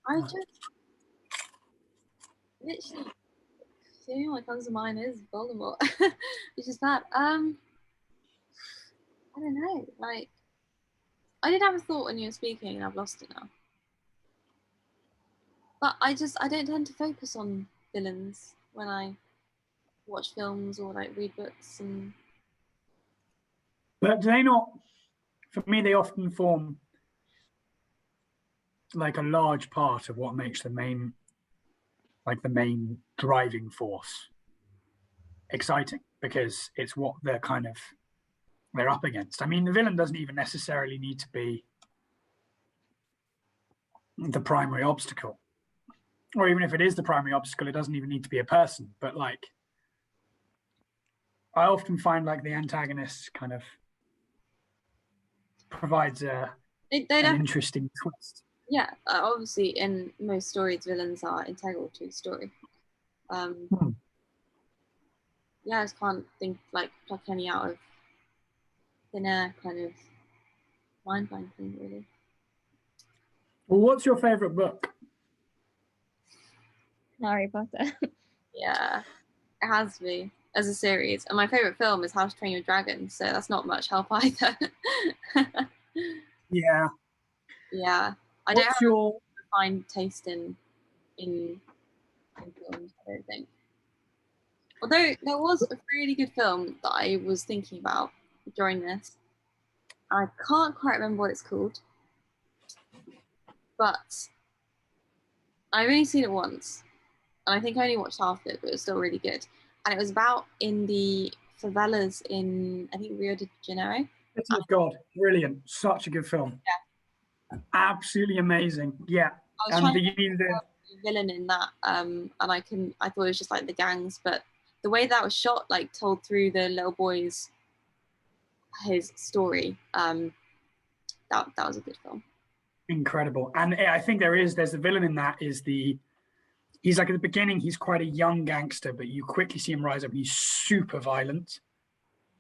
I just literally the only one that comes to mind is Voldemort. It's just that. I don't know. Like, I did have a thought when you were speaking, and I've lost it now. But I don't tend to focus on villains when I watch films or like read books. But do they not? For me, they often form like a large part of what makes the main driving force exciting, because it's what they're up against. I mean, the villain doesn't even necessarily need to be the primary obstacle, or even if it is the primary obstacle, it doesn't even need to be a person. But like, I often find like the antagonist kind of provides an interesting twist. Yeah, obviously in most stories, villains are integral to the story. Yeah, I just can't think pluck any out of thin air kind of mind-blowing thing, really. Well, what's your favourite book? Harry Potter. Yeah, it has to be as a series. And my favourite film is How to Train Your Dragon, so that's not much help either. Yeah. Yeah. I don't have a refined taste in films, I don't think. Although there was a really good film that I was thinking about during this. I can't quite remember what it's called, but I've only seen it once, and I think I only watched half of it, but it was still really good. And it was about in the favelas in, I think, Rio de Janeiro. City of God, brilliant, such a good film. Yeah, absolutely amazing. Yeah, I was trying to think of the villain in that, and I thought it was just like the gangs, but the way that was shot, like told through the little boy's his story, that was a good film. Incredible. And I think there's a villain in that. He's like at the beginning, he's quite a young gangster, but you quickly see him rise up and he's super violent.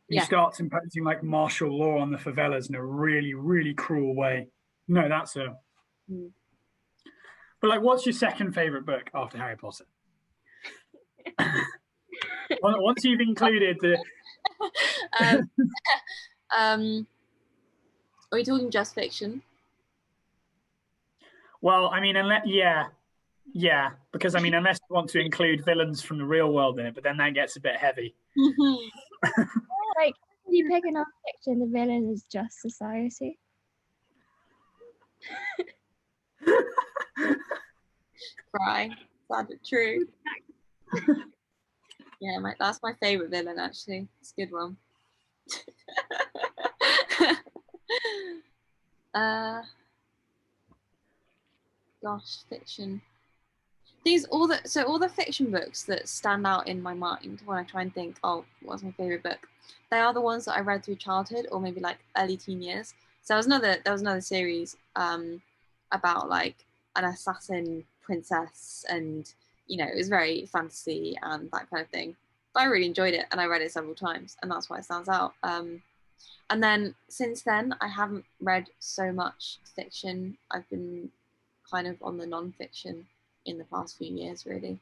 He starts imposing like martial law on the favelas in a really, really cruel way. No, that's a. But like, what's your second favorite book after Harry Potter? Once you've included the. Are we talking just fiction? Well, I mean, yeah, because I mean, unless you want to include villains from the real world in it, but then that gets a bit heavy. Like, if you pick a non-fiction, the villain is just society. Cry. Sad but true. Yeah, that's my favourite villain, actually. It's a good one. Gosh, fiction. All the fiction books that stand out in my mind when I try and think, oh, what's my favourite book? They are the ones that I read through childhood or maybe like early teen years. So there was another series about like an assassin princess, and it was very fantasy and that kind of thing. But I really enjoyed it and I read it several times, and that's why it stands out. And then since then, I haven't read so much fiction. I've been kind of on the non-fiction in the past few years, really.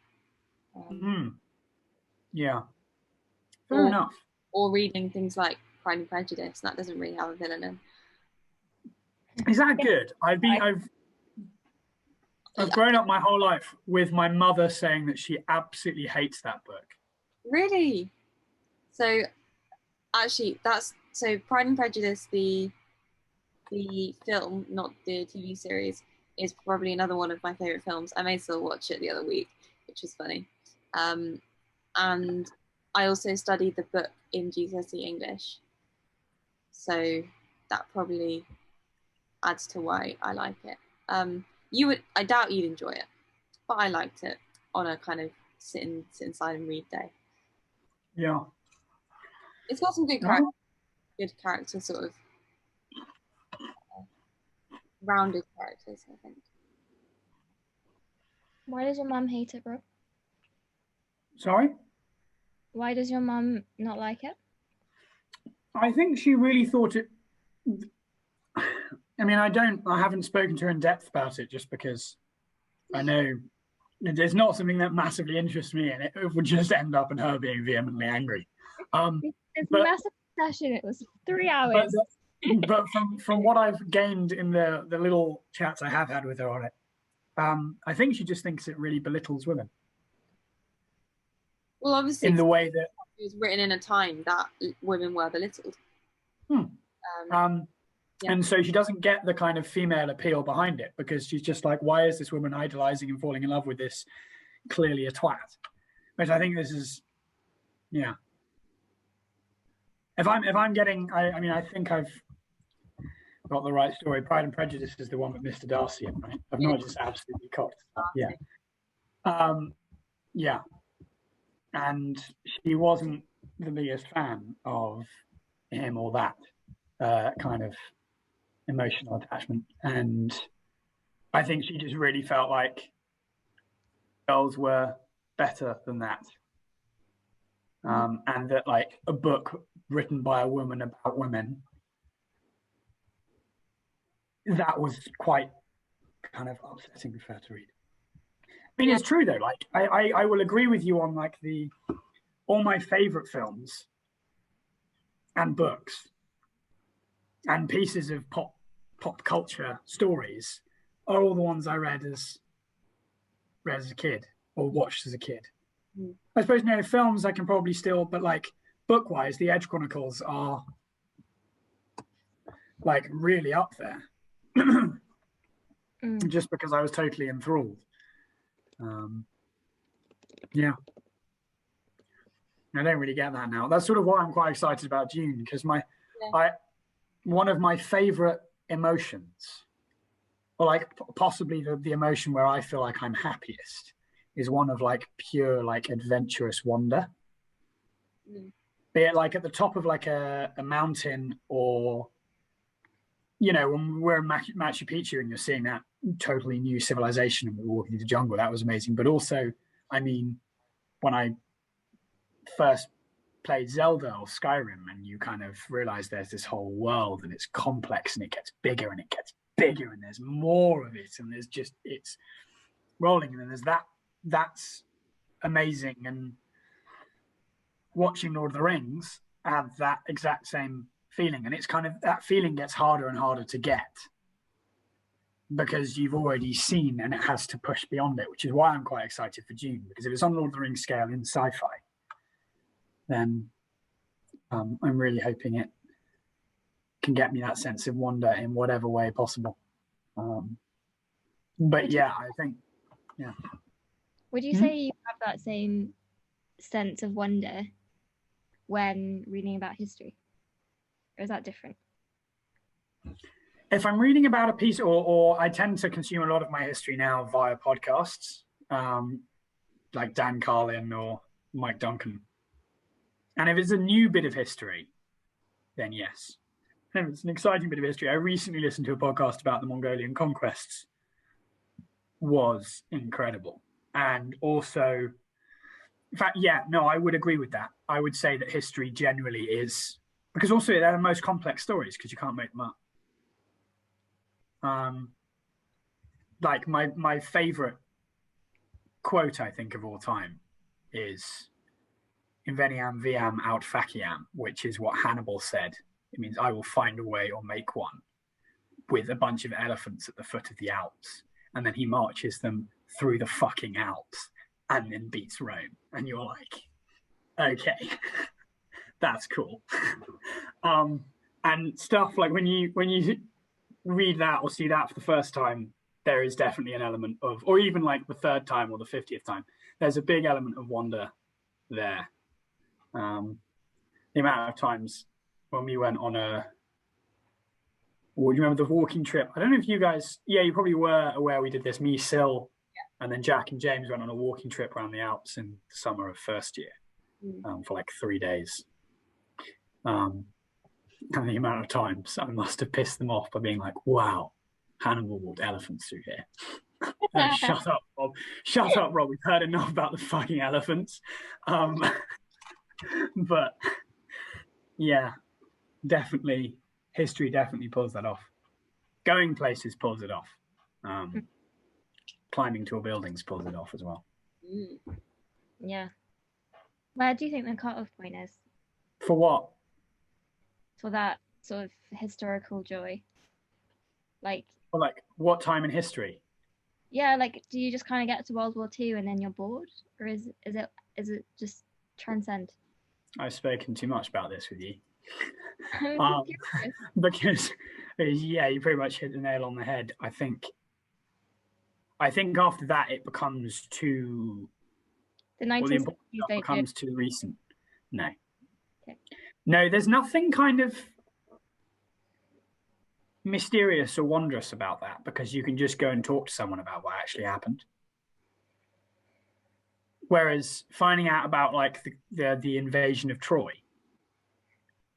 Yeah. Fair enough. Or reading things like Pride and Prejudice, and that doesn't really have a villain in. Is that good? I've grown up my whole life with my mother saying that she absolutely hates that book. Really? So actually, so Pride and Prejudice, the film, not the TV series, is probably another one of my favorite films. I may still watch it the other week, which is funny. And I also studied the book in GCSE English, so that probably adds to why I like it. I doubt you'd enjoy it, but I liked it on a kind of sit inside and read day. Yeah, it's got some good character sort of rounded characters, I think. Why does your mum hate it, bro? Sorry? Why does your mum not like it? I think she really thought it. I mean, I haven't spoken to her in depth about it just because I know it's not something that massively interests me, and it would just end up in her being vehemently angry. It's a massive session. It was 3 hours. But from what I've gained in the little chats I have had with her on it, I think she just thinks it really belittles women. Well, obviously, in the way that it was written in a time that women were belittled. And so she doesn't get the kind of female appeal behind it, because she's just like, why is this woman idolizing and falling in love with this clearly a twat? Which I think this is, yeah. If I'm getting, I mean, I think I've got the right story. Pride and Prejudice is the one with Mr. Darcy in, right? I've not just absolutely cocked. Yeah. Yeah. And she wasn't the biggest fan of him or that kind of emotional attachment. And I think she just really felt like girls were better than that. And that like a book written by a woman about women, that was quite kind of upsetting for her to read. I mean, it's true though. Like, I will agree with you on like all my favorite films and books and pieces of pop culture stories are all the ones I read as a kid or watched as a kid. I suppose films I can probably still, but like book-wise, the Edge Chronicles are like really up there. Just because I was totally enthralled. Yeah. I don't really get that now. That's sort of why I'm quite excited about June, because one of my favorite emotions, or like possibly the emotion where I feel like I'm happiest, is one of like pure like adventurous wonder. Be it like at the top of like a mountain, or when we're in Machu Picchu and you're seeing that totally new civilization and we're walking through the jungle, that was amazing. But also, I mean, when I first played Zelda or Skyrim and you kind of realize there's this whole world and it's complex and it gets bigger and it gets bigger and there's more of it and there's just, it's rolling, and then there's that's amazing. And watching Lord of the Rings had that exact same feeling, and it's kind of, that feeling gets harder and harder to get because you've already seen and it has to push beyond it, which is why I'm quite excited for June, because if it's on Lord of the Rings scale in sci-fi, then I'm really hoping it can get me that sense of wonder in whatever way possible. But yeah, I think, yeah. Would you say you have that same sense of wonder when reading about history? Or is that different? If I'm reading about a piece, or I tend to consume a lot of my history now via podcasts, like Dan Carlin or Mike Duncan. And if it's a new bit of history, then yes. And if it's an exciting bit of history, I recently listened to a podcast about the Mongolian conquests. Was incredible. And also, in fact, I would agree with that. I would say that history generally is, because also they're the most complex stories because you can't make them up. Like my favorite quote, I think, of all time is "Inveniam viam aut faciam," which is what Hannibal said. It means I will find a way or make one, with a bunch of elephants at the foot of the Alps. and then he marches them through the fucking Alps and then beats Rome. And you're like, okay, that's cool. And stuff like when you read that or see that for the first time, there is definitely an element of, or even like the third time or the 50th time, there's a big element of wonder there. The amount of times when we went on do you remember the walking trip? I don't know if you guys, you probably were aware we did this, me, Sil, and then Jack and James went on a walking trip around the Alps in the summer of first year for like 3 days. And the amount of times I must have pissed them off by being like, wow, Hannibal walked elephants through here. Shut up, Rob. Shut up, Rob. We've heard enough about the fucking elephants. But yeah, definitely, history definitely pulls that off. Going places pulls it off. Climbing tall buildings pulls it off as well. Yeah. Where do you think the cutoff point is? For what? For that sort of historical joy. Like what time in history? Yeah, like do you just kind of get to World War II and then you're bored, or is it just transcend? I've spoken too much about this with you. Because you pretty much hit the nail on the head. I think after that it becomes too the 1960s becomes too recent. No. Okay. No, there's nothing kind of mysterious or wondrous about that, because you can just go and talk to someone about what actually happened. Whereas finding out about like the invasion of Troy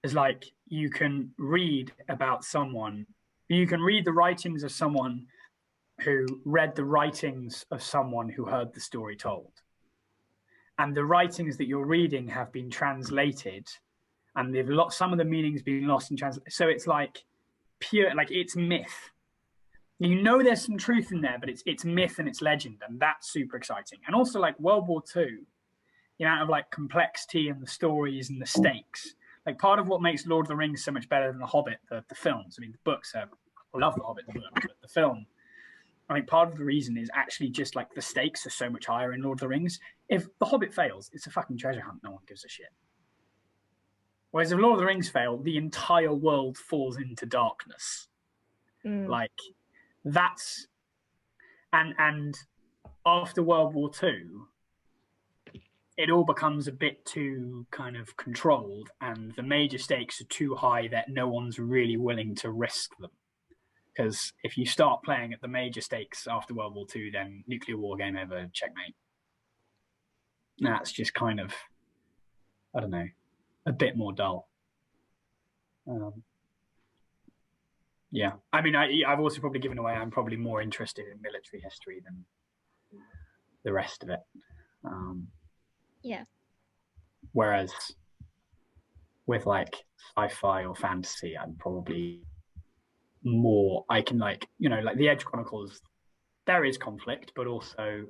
is like, you can read the writings of someone who read the writings of someone who heard the story told. And the writings that you're reading have been translated, and some of the meanings being lost in translation. So it's like pure, like it's myth. You know there's some truth in there, but it's myth and it's legend, and that's super exciting. And also like World War II, the amount of like complexity and the stories and the stakes. Like part of what makes Lord of the Rings so much better than The Hobbit, the films. I mean, the books I love The Hobbit, the book, but the film, I think part of the reason is actually just like the stakes are so much higher in Lord of the Rings. If The Hobbit fails, it's a fucking treasure hunt. No one gives a shit. Whereas if Lord of the Rings fail, the entire world falls into darkness. Like that's and after World War II, it all becomes a bit too kind of controlled, and the major stakes are too high that no one's really willing to risk them. Because if you start playing at the major stakes after World War II, then nuclear war, game over, checkmate. That's just kind of, I don't know, a bit more dull. Yeah, I mean, I've also probably given away I'm probably more interested in military history than the rest of it. Yeah. Whereas with like sci-fi or fantasy, I'm probably more, I can like, like the Edge Chronicles, there is conflict, but also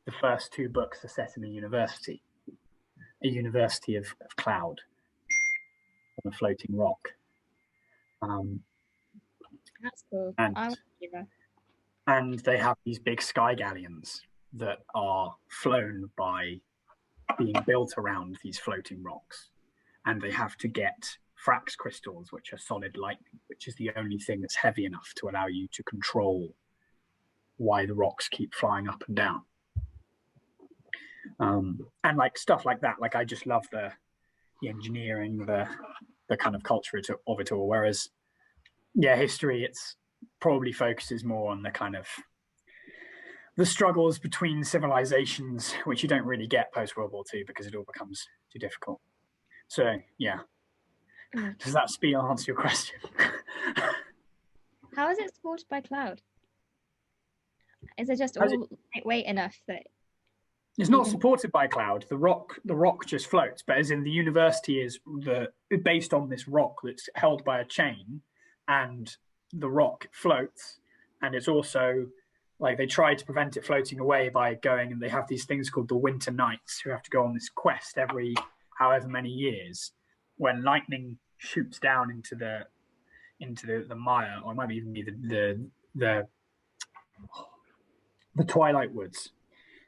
the first 2 books are set in a university of cloud on a floating rock. That's cool. And they have these big sky galleons that are flown by being built around these floating rocks, and they have to get Frax crystals, which are solid lightning, which is the only thing that's heavy enough to allow you to control why the rocks keep flying up and down. And like stuff like that, like I just love the engineering, the kind of culture of it all. Whereas history, it's probably focuses more on the kind of the struggles between civilizations, which you don't really get post World War II because it all becomes too difficult. So yeah. Does that answer your question? How is it supported by cloud? Is it just all lightweight enough that it's not supported by cloud? The rock just floats, but as in the university is based on this rock that's held by a chain, and the rock floats, and it's also like they try to prevent it floating away by going, and they have these things called the Winter Knights who have to go on this quest every however many years, when lightning shoots down into the mire, or it might even be the the Twilight Woods,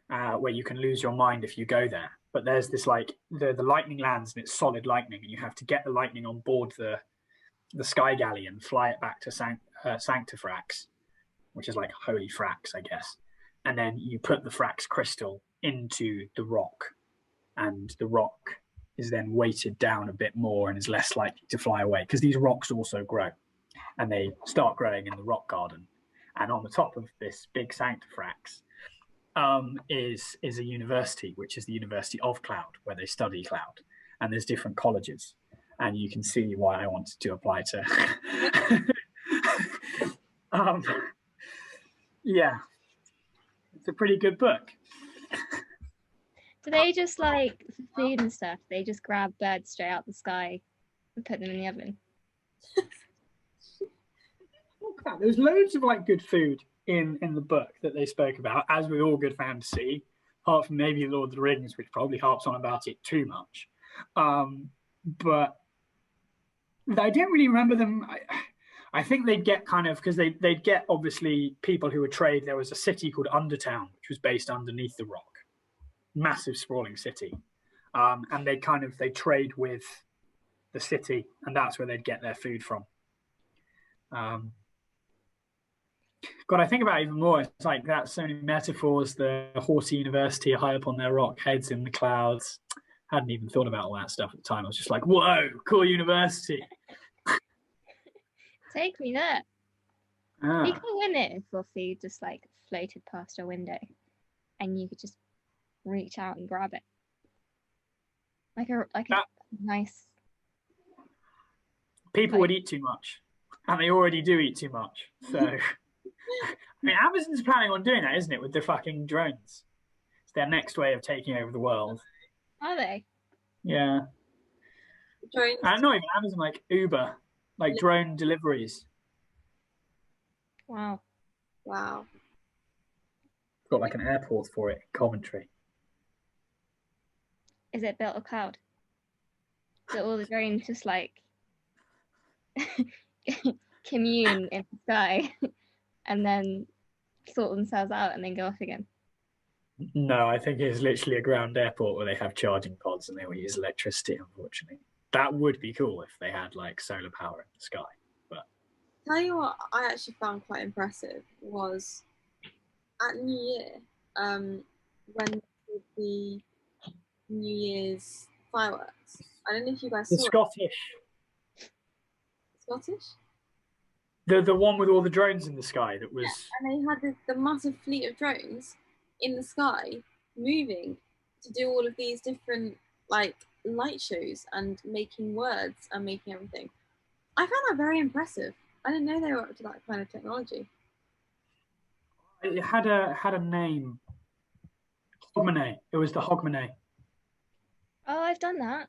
where you can lose your mind if you go there. But there's this like the lightning lands and it's solid lightning, and you have to get the lightning on board the Sky Galley and fly it back to Sanctifrax, which is like holy frax, I guess. And then you put the Frax crystal into the rock, and the rock is then weighted down a bit more and is less likely to fly away, because these rocks also grow, and they start growing in the rock garden. And on the top of this big Sanctifrax is a university, which is the University of Cloud, where they study cloud. And there's different colleges, and you can see why I wanted to apply to. Yeah, it's a pretty good book. Do they just like for food and stuff? They just grab birds straight out the sky and put them in the oven. There's loads of like good food in the book that they spoke about, as with all good fantasy, apart from maybe Lord of the Rings, which probably harps on about it too much. But I don't really remember them. I think they'd get kind of, because they'd get obviously people who would trade. There was a city called Undertown, which was based underneath the rock, massive sprawling city, and they trade with the city, and that's where they'd get their food from. God, I think about it even more. It's like that, so many metaphors. The haughty university high up on their rock, heads in the clouds. Hadn't even thought about all that stuff at the time. I was just like, whoa, cool university. Take me there. You could win it if your food just like floated past your window and you could just reach out and grab it. Like a nice. People would eat too much. And they already do eat too much. So I mean, Amazon's planning on doing that, isn't it, with the fucking drones? It's their next way of taking over the world. Are they? Yeah. Drones. And not even Amazon, like Uber, like drone deliveries. Wow. Got like an airport for it in Coventry. Is it built of cloud? So all the drones just like commune in the sky and then sort themselves out and then go off again? No, I think it's literally a ground airport where they have charging pods and they will use electricity, unfortunately. That would be cool if they had like solar power in the sky. But tell you what I actually found quite impressive was at New Year, when the New Year's fireworks. I don't know if you guys saw the Scottish. Scottish? The one with all the drones in the sky that was... Yeah, and they had the massive fleet of drones in the sky moving to do all of these different like light shows and making words and making everything. I found that very impressive. I didn't know they were up to that kind of technology. It had a name. Hogmanay. It was the Hogmanay. Oh, I've done that.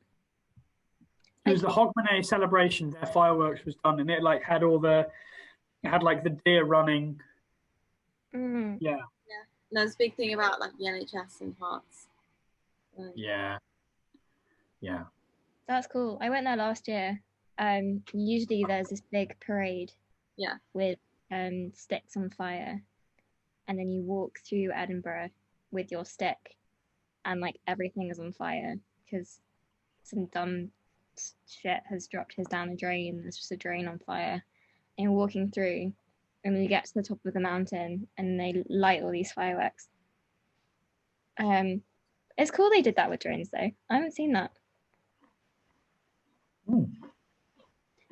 It was the Hogmanay celebration. Their fireworks was done, and it like had like the deer running. Mm. Yeah. And there's a big thing about like the NHS and Hearts. Yeah. That's cool. I went there last year. Usually there's this big parade. Yeah. With sticks on fire, and then you walk through Edinburgh with your stick, and like everything is on fire because some dumb shit has dropped his down a drain. There's just a drain on fire, and you're walking through, and you get to the top of the mountain, and they light all these fireworks. It's cool they did that with drones though. I haven't seen that.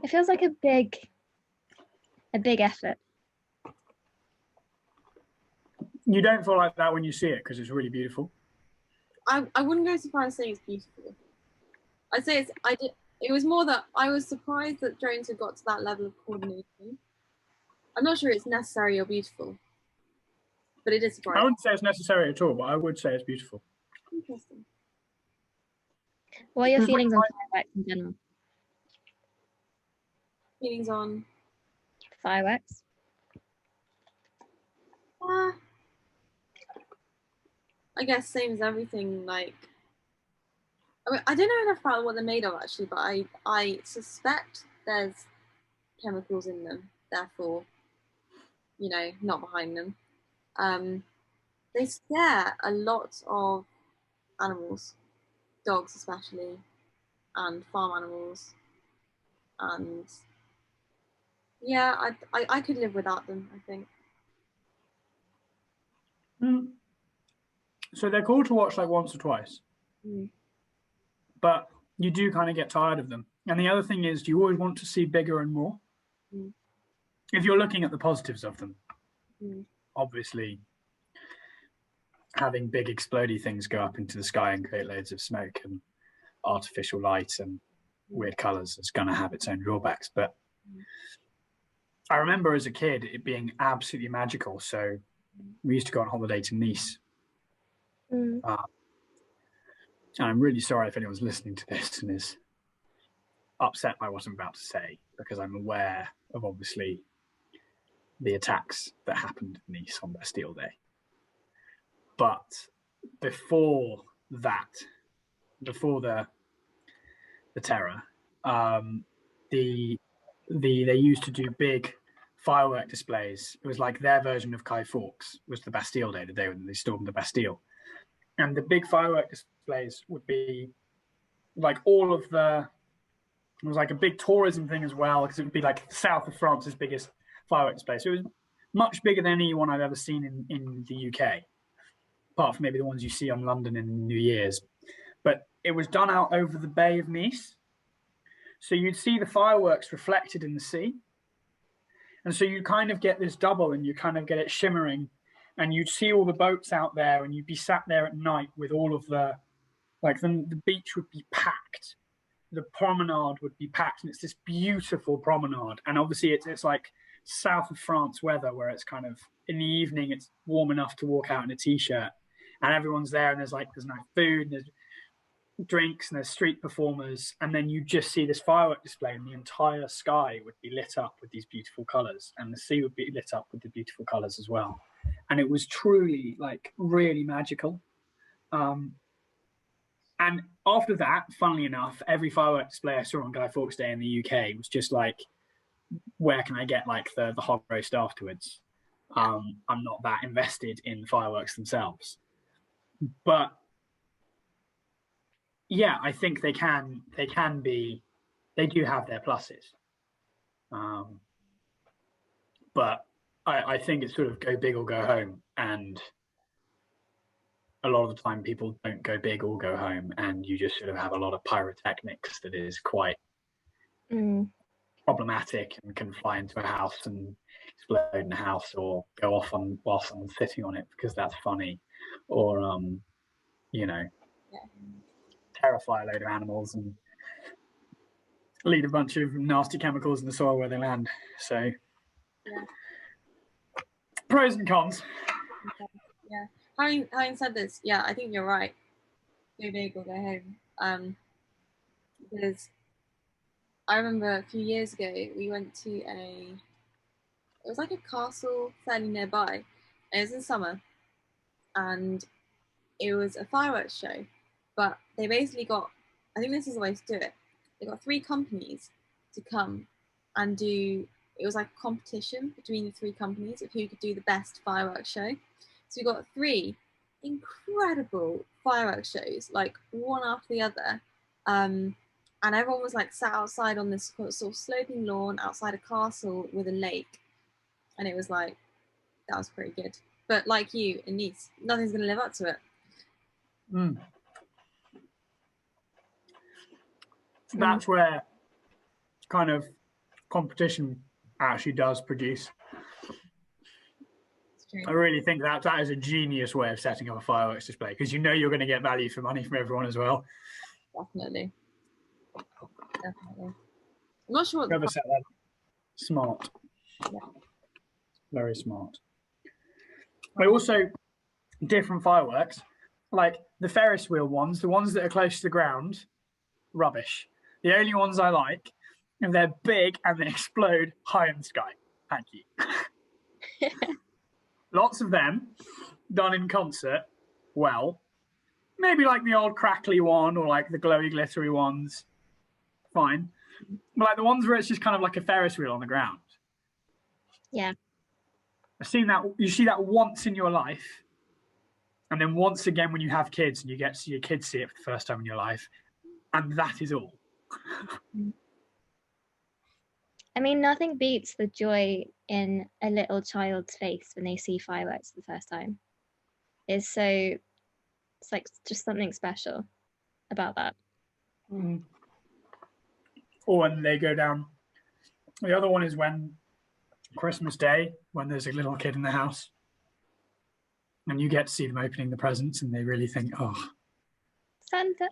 It feels like a big effort. You don't feel like that when you see it because it's really beautiful. I wouldn't go so far as saying it's beautiful. I'd say it was more that I was surprised that drones had got to that level of coordination. I'm not sure it's necessary or beautiful, but it is surprising. I wouldn't say it's necessary at all, but I would say it's beautiful. Interesting. What are your feelings on fireworks in general? Feelings on fireworks? I guess same as everything. Like, I don't know enough about what they're made of actually, but I suspect there's chemicals in them. Therefore, not behind them. They scare a lot of animals, dogs especially, and farm animals. And yeah, I could live without them, I think. So they're cool to watch like once or twice, but you do kind of get tired of them. And the other thing is, you always want to see bigger and more. If you're looking at the positives of them, obviously having big explodey things go up into the sky and create loads of smoke and artificial light and weird colors is going to have its own drawbacks. But I remember as a kid it being absolutely magical. So we used to go on holiday to Nice. And I'm really sorry if anyone's listening to this and is upset by what I'm about to say, because I'm aware of obviously the attacks that happened in Nice on Bastille Day. But before that, before the terror, they used to do big firework displays. It was like their version of Guy Fawkes was the Bastille Day, the day when they stormed the Bastille. And the big firework displays would be like all of the, it was like a big tourism thing as well, because it would be like the south of France's biggest firework display. So it was much bigger than any one I've ever seen in the UK, apart from maybe the ones you see on London in New Year's. But it was done out over the Bay of Nice. So you'd see the fireworks reflected in the sea. And so you kind of get this double and you kind of get it shimmering, and you'd see all the boats out there, and you'd be sat there at night with all of the beach would be packed. The promenade would be packed, and it's this beautiful promenade. And obviously it's like south of France weather, where it's kind of in the evening, it's warm enough to walk out in a t-shirt, and everyone's there, and there's nice food, and there's drinks, and there's street performers, and then you just see this firework display, and the entire sky would be lit up with these beautiful colors, and the sea would be lit up with the beautiful colors as well. And it was truly like really magical. And after that, funnily enough, every firework display I saw on Guy Fawkes Day in the UK was just like, where can I get like the hog roast afterwards? I'm not that invested in fireworks themselves. But yeah, I think they do have their pluses. But I think it's sort of go big or go home. And a lot of the time people don't go big or go home, and you just sort of have a lot of pyrotechnics that is quite problematic and can fly into a house and explode in a house, or go off while someone's sitting on it because that's funny, or terrify a load of animals and lead a bunch of nasty chemicals in the soil where they land. So pros and cons. Yeah. Having said this, yeah, I think you're right. Go big or go home. Because I remember a few years ago we went to it was like a castle fairly nearby. It was in summer, and it was a fireworks show. But they basically got, I think this is the way to do it. They got 3 companies to come and do. It was like a competition between the 3 companies of who could do the best fireworks show. So we got 3 incredible fireworks shows, like one after the other. And everyone was like sat outside on this sort of sloping lawn outside a castle with a lake. And it was like, that was pretty good. But like you in Nice, nothing's going to live up to it. That's where kind of competition actually does produce. I really think that is a genius way of setting up a fireworks display, because you know you're going to get value for money from everyone as well. Definitely. I'm not sure. Whoever set that, smart. Yeah. Very smart. But also different fireworks, like the Ferris wheel ones, the ones that are close to the ground, rubbish. The only ones I like, if they're big and they explode high in the sky. Thank you. Lots of them done in concert. Well, maybe like the old crackly one, or like the glowy glittery ones. Fine. But like the ones where it's just kind of like a Ferris wheel on the ground. Yeah. I've seen that. You see that once in your life, And then once again, when you have kids and you get to see your kids see it for the first time in your life, and that is all. I mean, nothing beats the joy in a little child's face when they see fireworks for the first time. It's like just something special about that. Mm. Or when they go down. The other one is when Christmas Day, when there's a little kid in the house and you get to see them opening the presents and they really think, oh, Santa.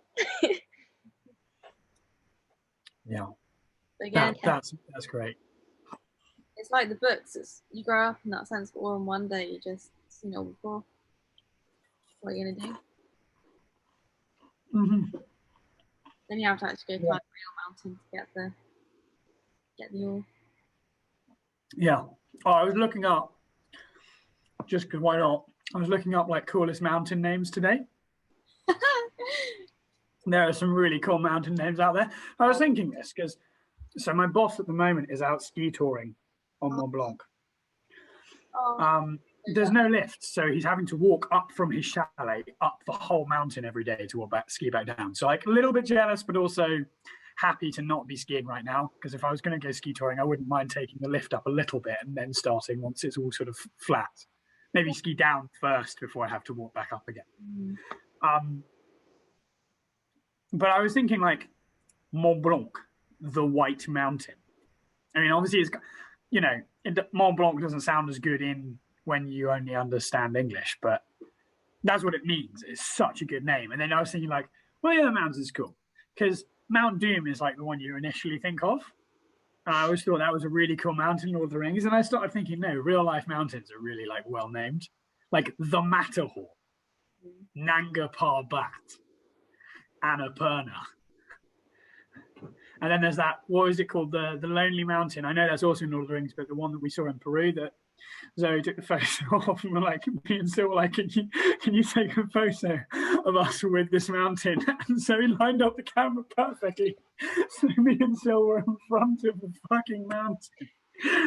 yeah. Again, that's great. it's like the books. You grow up in that sense, but all in one day you just before. What are you gonna do? Mm-hmm. Then you have to actually go climb a real mountain to get the all. Yeah. Oh, I was looking up, just because why not? I was looking up like coolest mountain names today. There are some really cool mountain names out there. I was thinking this because, so my boss at the moment is out ski touring on Mont Blanc. There's no lift, so he's having to walk up from his chalet up the whole mountain every day to ski back down. So like a little bit jealous, but also happy to not be skiing right now, because if I was going to go ski touring, I wouldn't mind taking the lift up a little bit and then starting once it's all sort of flat. Maybe ski down first before I have to walk back up again. But I was thinking like Mont Blanc, the White Mountain. I mean, obviously, it's, Mont Blanc doesn't sound as good when you only understand English, but that's what it means. It's such a good name. And then I was thinking like, well, yeah, the mountain's cool, because Mount Doom is like the one you initially think of. And I always thought that was a really cool mountain, Lord of the Rings. And I started thinking, no, real life mountains are really like well named, like the Matterhorn, Nanga Parbat, Annapurna. And then there's that, what is it called? The Lonely Mountain. I know that's also in Lord of the Rings, but the one that we saw in Peru that Zoe took the photo of, and we're like, me and Sil were like, can you take a photo of us with this mountain? And so he lined up the camera perfectly. So me and Sil were in front of the fucking mountain.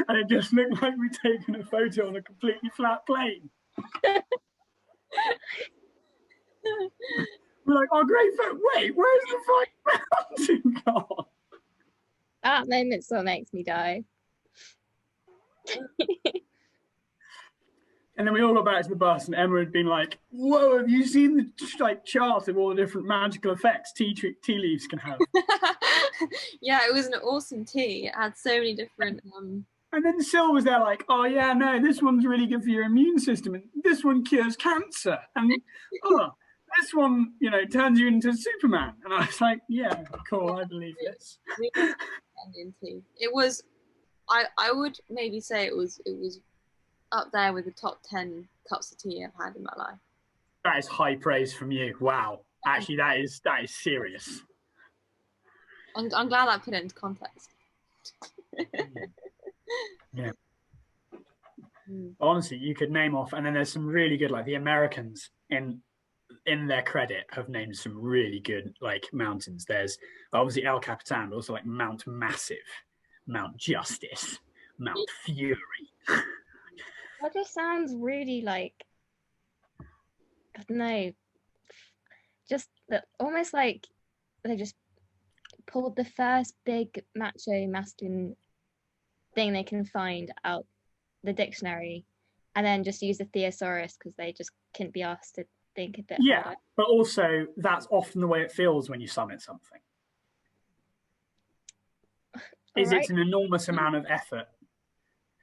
And it just looked like we'd taken a photo on a completely flat plane. We're like, oh, great photo. Wait, where's the fucking mountain gone? That moment still makes me die. And then we all got back to the bus, and Emma had been like, "Whoa, have you seen the chart of all the different magical effects tea leaves can have?" Yeah, it was an awesome tea. It had so many different. And then Sil was there like, "Oh yeah, no, this one's really good for your immune system, and this one cures cancer, and this one, turns you into Superman." And I was like, "Yeah, cool, I believe this." It was, I would maybe say it was up there with the top 10 cups of tea I've had in my life. That is high praise from you. Wow. Actually, that is serious. I'm glad I put it into context. Yeah. Honestly, you could name off, and then there's some really good, like the Americans in their credit have named some really good like mountains. There's obviously El Capitan, but also like Mount Massive, Mount Justice, Mount Fury. That just sounds really like, I don't know, just almost like they just pulled the first big macho masculine thing they can find out the dictionary, and then just use a thesaurus because they just couldn't be asked to think a bit harder. But also that's often the way it feels when you summit something. It's an enormous amount of effort.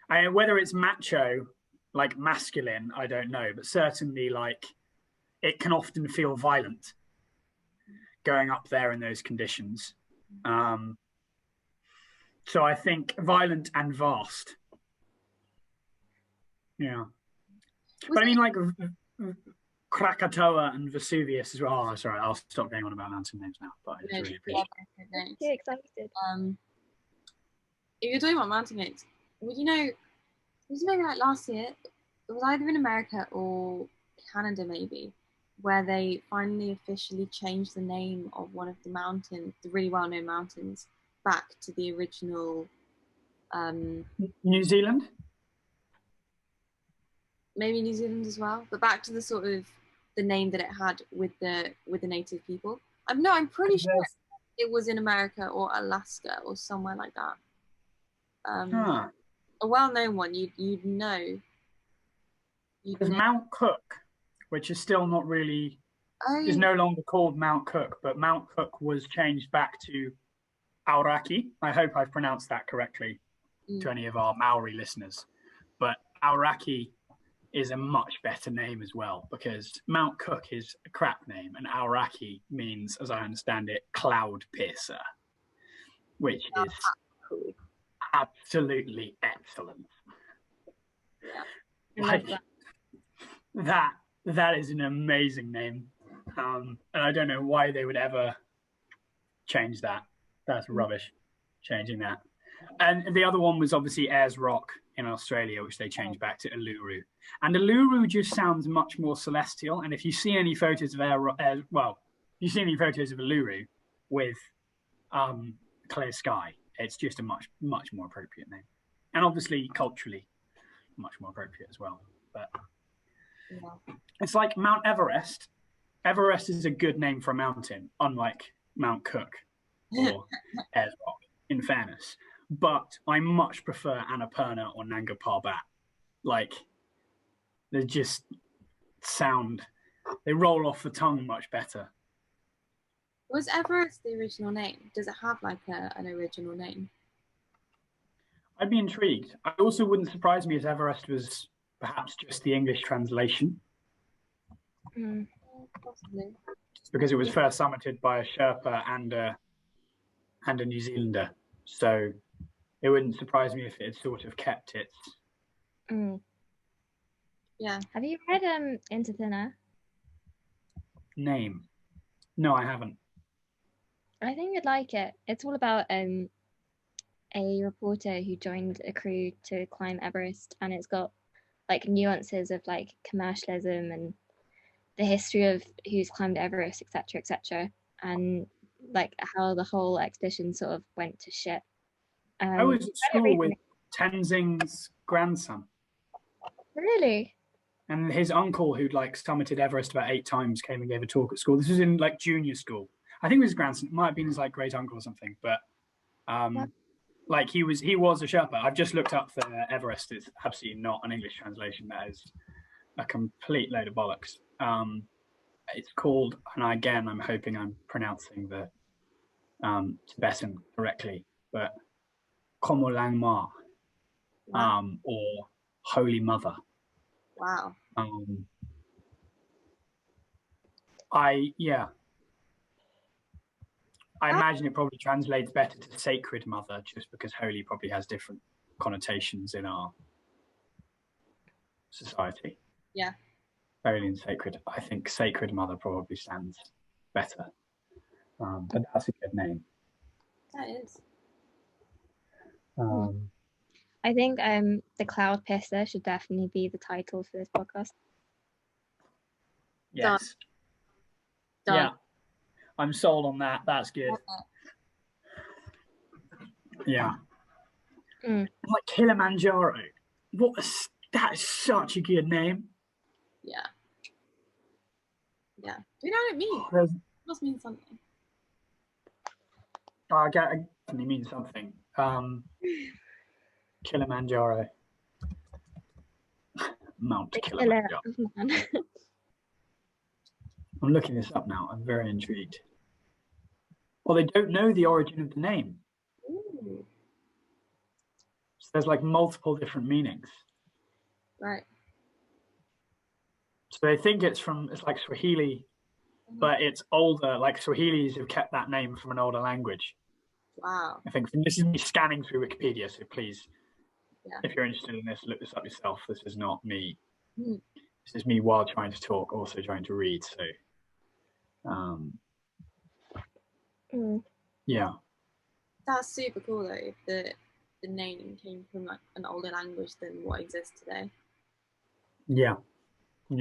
Whether it's macho, like masculine, I don't know, but certainly like it can often feel violent going up there in those conditions. So I think violent and vast. Yeah. But I mean, like Krakatoa and Vesuvius as well. Oh, sorry, I'll stop going on about mountain names now. But I just really appreciate it. I'm too excited. If you're talking about mountain names, would you know maybe like last year, it was either in America or Canada maybe, where they finally officially changed the name of one of the mountains, the really well-known mountains, back to the original. New Zealand? Maybe New Zealand as well, but back to the sort of the name that it had with the native people. I'm pretty sure it was in America or Alaska or somewhere like that. A well-known one, you'd know. There's Mount Cook, which is still not really, is no longer called Mount Cook, but Mount Cook was changed back to Aoraki. I hope I've pronounced that correctly to any of our Maori listeners. But Aoraki is a much better name as well, because Mount Cook is a crap name, and Aoraki means, as I understand it, cloud piercer, which is absolutely excellent. I love that. That is an amazing name, and I don't know why they would ever change that. That's rubbish, changing that. And the other one was obviously Ayers Rock in Australia, which they changed back to Uluru. And Uluru just sounds much more celestial. And if you see any photos of you see any photos of Uluru with clear sky, it's just a much more appropriate name. And obviously culturally much more appropriate as well. But it's like Mount Everest. Everest is a good name for a mountain, unlike Mount Cook or Ayers Rock, in fairness. But I much prefer Annapurna or Nanga Parbat. Like, they just they roll off the tongue much better. Was Everest the original name? Does it have like an original name? I'd be intrigued. I also wouldn't surprise me if Everest was perhaps just the English translation. Possibly. Just because it was first summited by a Sherpa and a New Zealander. So it wouldn't surprise me if it had sort of kept its... Yeah. Have you read Into Thin Air? Name? No, I haven't. I think you'd like it. It's all about a reporter who joined a crew to climb Everest, and it's got like nuances of like commercialism and the history of who's climbed Everest, etc., and like how the whole expedition sort of went to shit. I was at school with Tenzing's grandson. Really? And his uncle, who'd like summited Everest about 8 times, came and gave a talk at school. This was in like junior school. I think it was his grandson. It might have been his like great uncle or something. But like he was a Sherpa. I've just looked up the Everest. It's absolutely not an English translation. That is a complete load of bollocks. It's called, and again, I'm hoping I'm pronouncing the Tibetan correctly, but Komolangma, or Holy Mother. Wow. I imagine it probably translates better to Sacred Mother, just because holy probably has different connotations in our society. Yeah. Holy and sacred. I think Sacred Mother probably stands better. But that's a good name. That is. I think the Cloud Pisser should definitely be the title for this podcast. Yes. Done. Yeah. I'm sold on that. That's good. Yeah. Like Kilimanjaro. That is such a good name. Yeah. Yeah. Do you know what it means? It must mean something. I get it definitely means something. Kilimanjaro. Mount Kilimanjaro. I'm looking this up now. I'm very intrigued. Well, they don't know the origin of the name. Ooh. So there's like multiple different meanings. Right. So they think it's like Swahili, but it's older. Like Swahilis have kept that name from an older language. Wow. I think this is me scanning through Wikipedia, so please, if you're interested in this, look this up yourself. This is not me. This is me while trying to talk, also trying to read. So, yeah. That's super cool though. If the name came from like an older language than what exists today. Yeah. I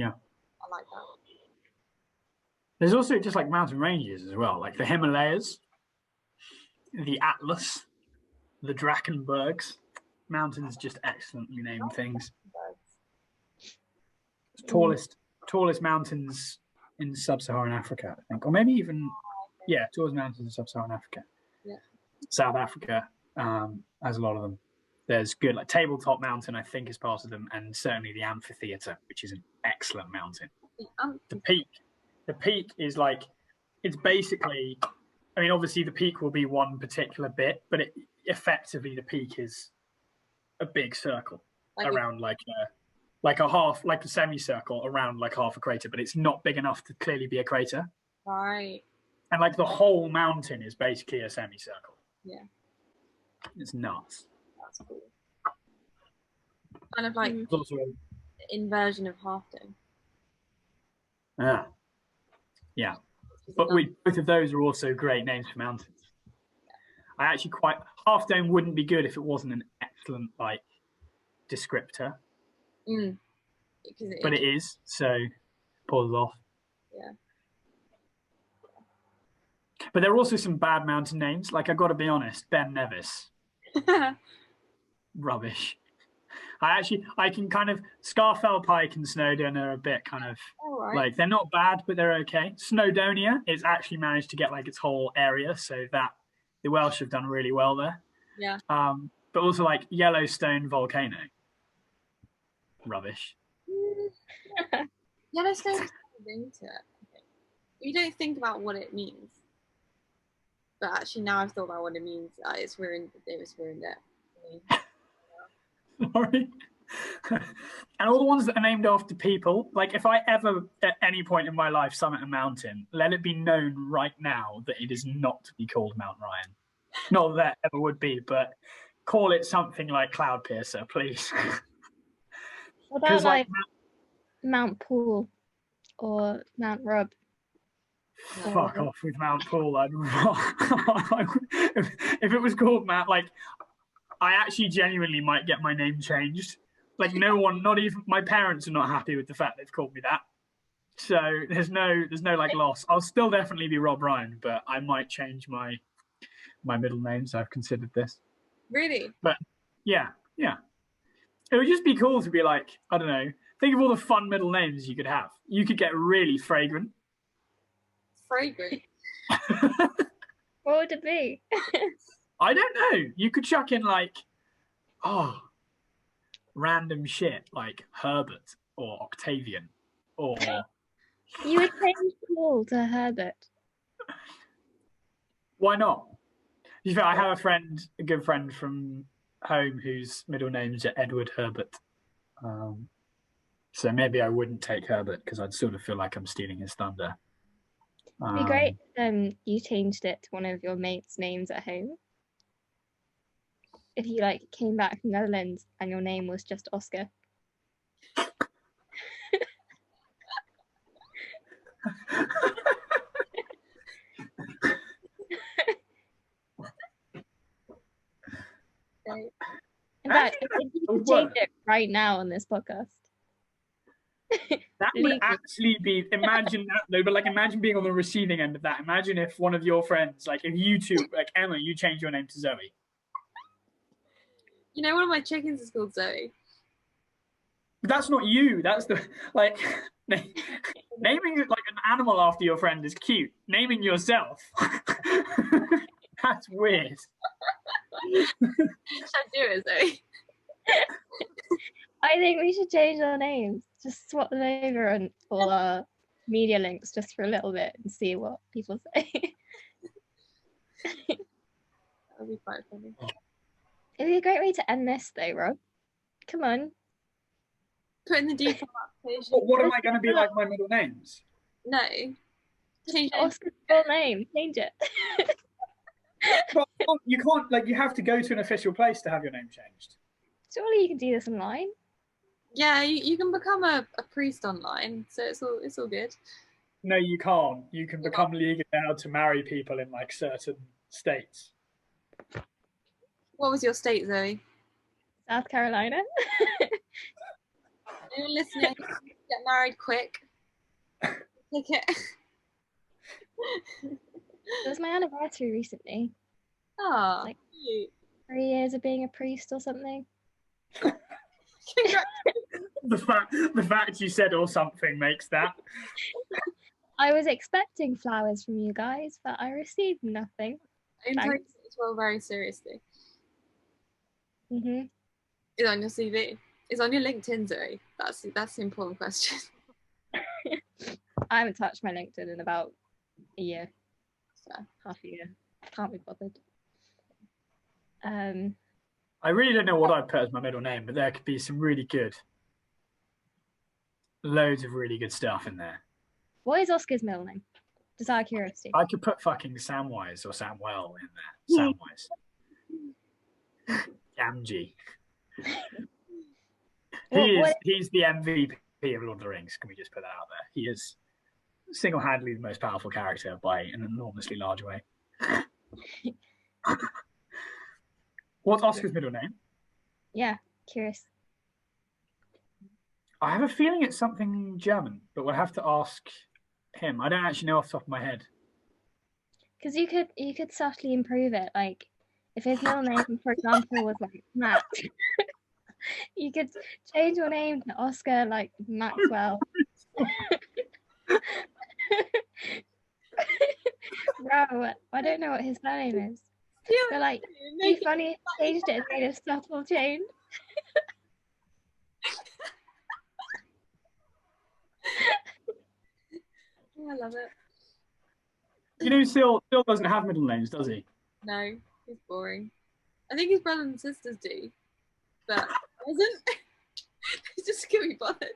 like that. There's also just like mountain ranges as well, like the Himalayas, the Atlas, the Drakensbergs. Mountains, just excellently named things. Tallest mountains in sub-Saharan Africa, I think, or maybe even towards mountains in sub-Saharan Africa. Yeah. South Africa has a lot of them. There's good, like Tabletop Mountain, I think, is part of them, and certainly the Amphitheatre, which is an excellent mountain. The peak is like, it's basically, I mean, obviously the peak will be one particular bit, but effectively the peak is a big circle around like a semicircle around like half a crater, but it's not big enough to clearly be a crater. Right. And like the whole mountain is basically a semicircle. Yeah. It's nuts. That's cool. Kind of like also the inversion of Half Dome. Yeah. But both of those are also great names for mountains. I actually Half Dome wouldn't be good if it wasn't an excellent like descriptor. But it is, so pause off. Yeah. But there are also some bad mountain names. Like, I got to be honest, Ben Nevis. Rubbish. I can kind of, Scarfell Pike and Snowdon are a bit kind of, like, they're not bad, but they're okay. Snowdonia is actually managed to get like its whole area, so that the Welsh have done really well there. Yeah. But also like Yellowstone Volcano. Rubbish. Yellowstone is into it. Okay. You don't think about what it means. But actually, now I've thought about what it means. It's ruined. It was ruined it. Sorry. And all the ones that are named after people, like if I ever at any point in my life summit a mountain, let it be known right now that it is not to be called Mount Ryan. Not that it ever would be, but call it something like Cloudpiercer, please. What about like Mount Pool or Mount Rub? Fuck off with Mount Pool. If it was called Mount, like, I actually genuinely might get my name changed. Like, no one, not even my parents, are not happy with the fact they've called me that. So there's no like loss. I'll still definitely be Rob Ryan, but I might change my middle names. I've considered this. Really? But yeah. It would just be cool to be like, I don't know. Think of all the fun middle names you could have. You could get really fragrant. Fragrant? What would it be? I don't know. You could chuck in like, random shit like Herbert or Octavian or. You would change Paul to Herbert. Why not? I have a good friend from home whose middle name's Edward Herbert. So maybe I wouldn't take Herbert because I'd sort of feel like I'm stealing his thunder. It'd be great if you changed it to one of your mates' names at home. If you like came back from Netherlands and your name was just Oscar. In fact, I think you can change it right now on this podcast. That would actually be, imagine that though, but like imagine being on the receiving end of that. Imagine if one of your friends, like if you two, like Emma, you change your name to Zoe. You know, one of my chickens is called Zoe. But that's not you. That's the, like, naming like an animal after your friend is cute. Naming yourself, that's weird. Should I do it, Zoe? I think we should change our names. Just swap them over on all our media links just for a little bit and see what people say. That would be quite funny. It'd be a great way to end this though, Rob. Come on. Put in the default application. What am I going to be like my middle names? No. Change Oscar's full name. Change it. But you can't, like, you have to go to an official place to have your name changed. Surely you can do this online. Yeah, you can become a priest online, so it's all good. No, you can't. You can become legally allowed to marry people in like certain states. What was your state, Zoe? South Carolina. Anyone listening, get married quick. Take it. It was my anniversary recently. Oh, like 3 years of being a priest or something. The fact you said or something makes that. I was expecting flowers from you guys, but I received nothing. I take it as well very seriously. Mhm. It's on your CV. It's on your LinkedIn, Zoe. That's the important question. I haven't touched my LinkedIn in about a year. So. Half a year. Can't be bothered. I really don't know what I'd put as my middle name, but there could be some really good, loads of really good stuff in there. What is Oscar's middle name? Just out of curiosity. I could put fucking Samwise or Samwell in there. Samwise. Gamgee. He's the MVP of Lord of the Rings. Can we just put that out there? He is single-handedly the most powerful character by an enormously large way. What's Oscar's middle name? Yeah, curious. I have a feeling it's something German, but we'll have to ask him. I don't actually know off the top of my head. Because you could subtly improve it. Like, if his middle name, for example, was like Matt, you could change your name to Oscar, like Maxwell. Bro, I don't know what his surname is. But like, it'd be funny if he changed it and made a subtle change. I love it. You know, Sil doesn't have middle names, does he? No, he's boring. I think his brothers and sisters do, but he doesn't. He's just gonna be bothered.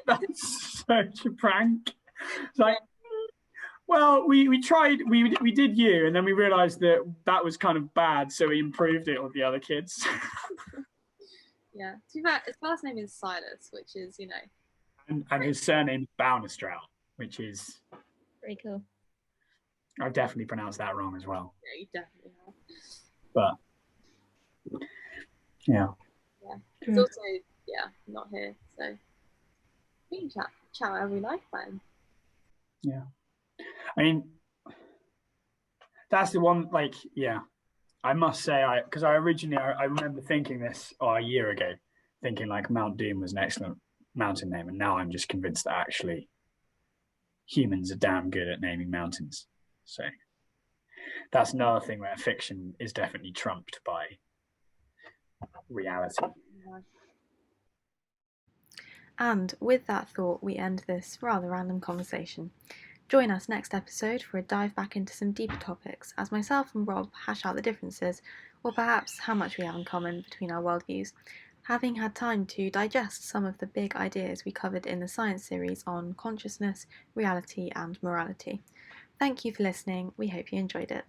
That's such a prank. It's like, well, we tried, we did you, and then we realised that was kind of bad, so we improved it with the other kids. Yeah, too bad. His first name is Silas, which is, you know. And his surname is Baunestraut, which is... Pretty cool. I've definitely pronounced that wrong as well. Yeah, you definitely have. But, yeah. Yeah, he's also, not here, so we can chat whatever we like about him. Yeah. I mean, that's the one, like, yeah. I must say, because I remember thinking this a year ago, thinking like Mount Doom was an excellent mountain name, and now I'm just convinced that actually humans are damn good at naming mountains. So that's another thing where fiction is definitely trumped by reality. And with that thought, we end this rather random conversation. Join us next episode for a dive back into some deeper topics as myself and Rob hash out the differences, or perhaps how much we have in common between our worldviews, having had time to digest some of the big ideas we covered in the science series on consciousness, reality and morality. Thank you for listening. We hope you enjoyed it.